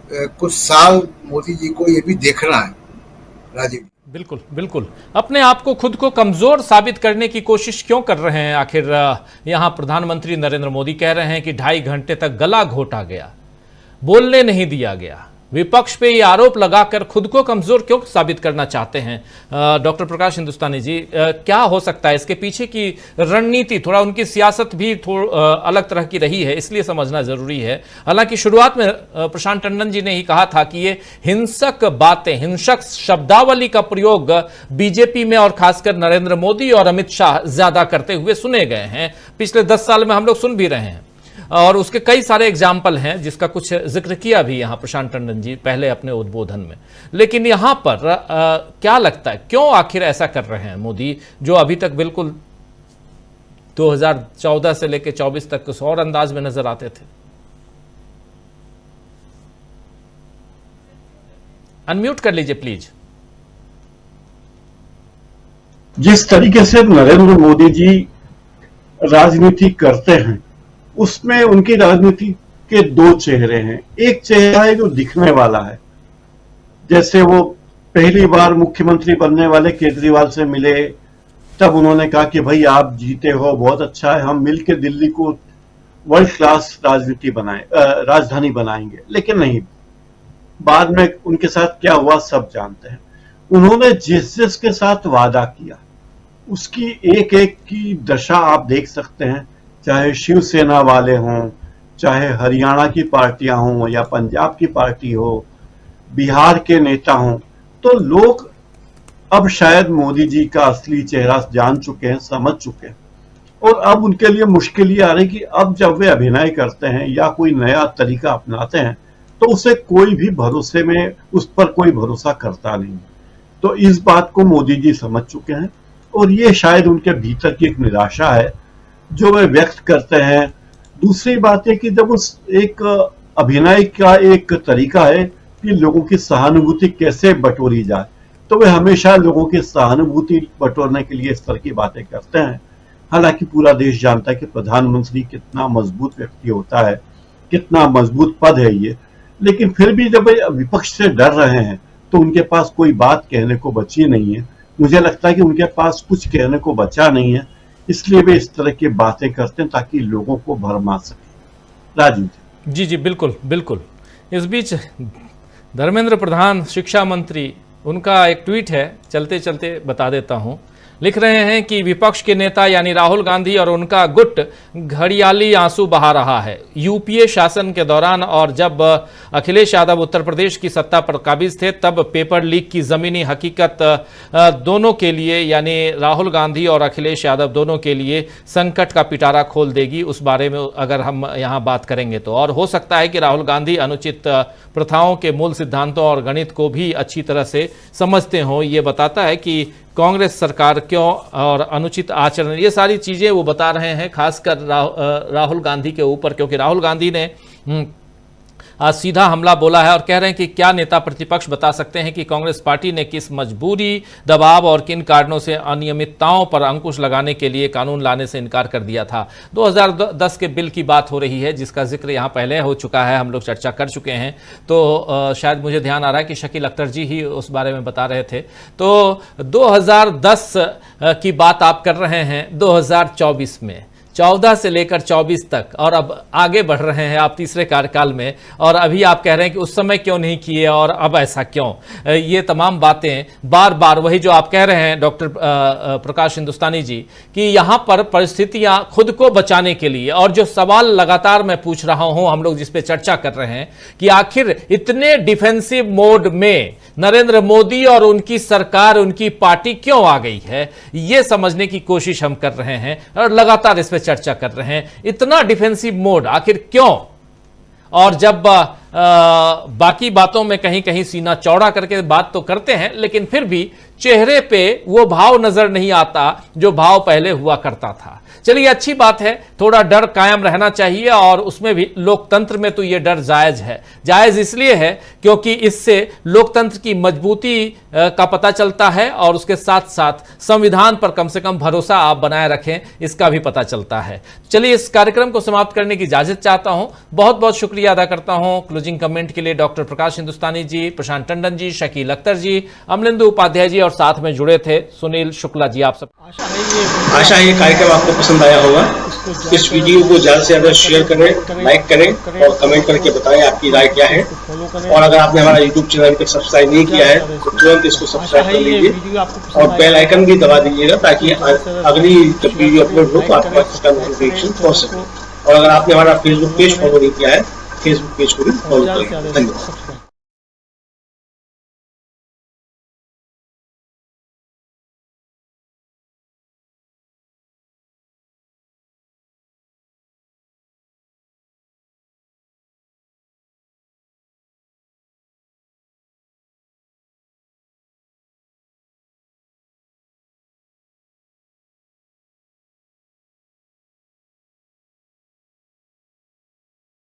कुछ साल मोदी जी को ये भी देखना है राजीव। बिल्कुल बिल्कुल। अपने आप को खुद को कमजोर साबित करने की कोशिश क्यों कर रहे हैं? आखिर यहां प्रधानमंत्री नरेंद्र मोदी कह रहे हैं कि 2.5 घंटे तक गला घोटा गया, बोलने नहीं दिया गया। विपक्ष पे ये आरोप लगाकर खुद को कमजोर क्यों साबित करना चाहते हैं? डॉक्टर प्रकाश हिंदुस्तानी जी, क्या हो सकता है इसके पीछे की रणनीति? थोड़ा उनकी सियासत भी अलग तरह की रही है, इसलिए समझना जरूरी है। हालांकि शुरुआत में प्रशांत टंडन जी ने ही कहा था कि ये हिंसक बातें, हिंसक शब्दावली का प्रयोग बीजेपी में और खासकर नरेंद्र मोदी और अमित शाह ज्यादा करते हुए सुने गए हैं। पिछले 10 साल में हम लोग सुन भी रहे हैं और उसके कई सारे एग्जाम्पल हैं, जिसका कुछ जिक्र किया भी यहां प्रशांत टंडन जी पहले अपने उद्बोधन में। लेकिन यहां पर क्या लगता है, क्यों आखिर ऐसा कर रहे हैं मोदी, जो अभी तक बिल्कुल 2014 से लेकर 24 तक कुछ और अंदाज में नजर आते थे? अनम्यूट कर लीजिए प्लीज। जिस तरीके से नरेंद्र मोदी जी राजनीति करते हैं उसमें उनकी राजनीति के 2 चेहरे हैं। एक चेहरा है जो दिखने वाला है, जैसे वो पहली बार मुख्यमंत्री बनने वाले केजरीवाल से मिले, तब उन्होंने कहा कि भाई आप जीते हो, बहुत अच्छा है, हम मिलकर दिल्ली को वर्ल्ड क्लास राजधानी बनाएंगे। लेकिन नहीं, बाद में उनके साथ क्या हुआ सब जानते हैं। उन्होंने जिस के साथ वादा किया उसकी एक एक की दशा आप देख सकते हैं, चाहे शिवसेना वाले हों, चाहे हरियाणा की पार्टियां हों या पंजाब की पार्टी हो, बिहार के नेता हों, तो लोग अब शायद मोदी जी का असली चेहरा जान चुके हैं, समझ चुके हैं। और अब उनके लिए मुश्किल ये आ रही कि अब जब वे अभिनय करते हैं या कोई नया तरीका अपनाते हैं तो उसे कोई भी उस पर कोई भरोसा करता नहीं। तो इस बात को मोदी जी समझ चुके हैं और ये शायद उनके भीतर की एक निराशा है जो वे व्यक्त करते हैं। दूसरी बात है कि जब उस एक अभिनय का एक तरीका है कि लोगों की सहानुभूति कैसे बटोरी जाए, तो वे हमेशा लोगों की सहानुभूति बटोरने के लिए इस तरह की बातें करते हैं। हालांकि पूरा देश जानता है कि प्रधानमंत्री कितना मजबूत व्यक्ति होता है, कितना मजबूत पद है ये, लेकिन फिर भी जब वे विपक्ष से डर रहे हैं तो उनके पास कोई बात कहने को बची नहीं है। मुझे लगता है कि उनके पास कुछ कहने को बचा नहीं है, इसलिए वे इस तरह की बातें करते हैं ताकि लोगों को भरमा सके। राजीव जी जी बिल्कुल बिल्कुल। इस बीच धर्मेंद्र प्रधान शिक्षा मंत्री, उनका एक ट्वीट है, चलते चलते बता देता हूं। लिख रहे हैं कि विपक्ष के नेता यानी राहुल गांधी और उनका गुट घड़ियाली आंसू बहा रहा है। यूपीए शासन के दौरान और जब अखिलेश यादव उत्तर प्रदेश की सत्ता पर काबिज थे, तब पेपर लीक की जमीनी हकीकत दोनों के लिए यानी राहुल गांधी और अखिलेश यादव दोनों के लिए संकट का पिटारा खोल देगी। उस बारे में अगर हम यहाँ बात करेंगे तो, और हो सकता है कि राहुल गांधी अनुचित प्रथाओं के मूल सिद्धांतों और गणित को भी अच्छी तरह से समझते हों। ये बताता है कि कांग्रेस सरकार क्यों और अनुचित आचरण, ये सारी चीजें वो बता रहे हैं, खासकर राहुल गांधी के ऊपर, क्योंकि राहुल गांधी ने आज सीधा हमला बोला है और कह रहे हैं कि क्या नेता प्रतिपक्ष बता सकते हैं कि कांग्रेस पार्टी ने किस मजबूरी, दबाव और किन कारणों से अनियमितताओं पर अंकुश लगाने के लिए कानून लाने से इनकार कर दिया था। 2010 के बिल की बात हो रही है जिसका जिक्र यहाँ पहले हो चुका है, हम लोग चर्चा कर चुके हैं। तो शायद मुझे ध्यान आ रहा है कि शकील अख्तर जी ही उस बारे में बता रहे थे। तो 2010 की बात आप कर रहे हैं 2024 में, 14 से लेकर 24 तक, और अब आगे बढ़ रहे हैं आप तीसरे कार्यकाल में, और अभी आप कह रहे हैं कि उस समय क्यों नहीं किए और अब ऐसा क्यों। ये तमाम बातें बार बार वही जो आप कह रहे हैं डॉक्टर प्रकाश हिंदुस्तानी जी, कि यहां पर परिस्थितियां खुद को बचाने के लिए, और जो सवाल लगातार मैं पूछ रहा हूं, हम लोग जिस पे चर्चा कर रहे हैं कि आखिर इतने डिफेंसिव मोड में नरेंद्र मोदी और उनकी सरकार, उनकी पार्टी क्यों आ गई है, यह समझने की कोशिश हम कर रहे हैं और लगातार इस पे चर्चा कर रहे हैं। इतना डिफेंसिव मोड आखिर क्यों? और जब बाकी बातों में कहीं कहीं सीना चौड़ा करके बात तो करते हैं, लेकिन फिर भी चेहरे पे वो भाव नजर नहीं आता जो भाव पहले हुआ करता था। चलिए, अच्छी बात है, थोड़ा डर कायम रहना चाहिए, और उसमें भी लोकतंत्र में तो ये डर जायज है। जायज इसलिए है क्योंकि इससे लोकतंत्र की मजबूती का पता चलता है, और उसके साथ साथ संविधान पर कम से कम भरोसा आप बनाए रखें, इसका भी पता चलता है। चलिए, इस कार्यक्रम को समाप्त करने की इजाजत चाहता हूं। बहुत बहुत शुक्रिया अदा करता हूं क्लोजिंग कमेंट के लिए डॉक्टर प्रकाश हिंदुस्तानी जी, प्रशांत टंडन जी, शकील अख्तर जी, अमलिंदु उपाध्याय जी, और साथ में जुड़े थे सुनील शुक्ला जी। आप सब आशा है ये कार्यक्रम आपको पसंद आया होगा। इस वीडियो को ज्यादा से ज्यादा शेयर करें, लाइक करें और कमेंट करके बताएं आपकी राय क्या है। और अगर आपने हमारा यूट्यूब चैनल अभी तक सब्सक्राइब नहीं किया है तो तुरंत इसको सब्सक्राइब कर लीजिए और बेल आइकन भी दबा दीजिएगा, ताकि अगली जब वीडियो अपलोड हो तो आपके पास इसका नोटिफिकेशन पहुंच सके। और अगर आपने हमारा फेसबुक पेज फॉलो नहीं किया है, फेसबुक पेज को भी फॉलो करें। धन्यवाद।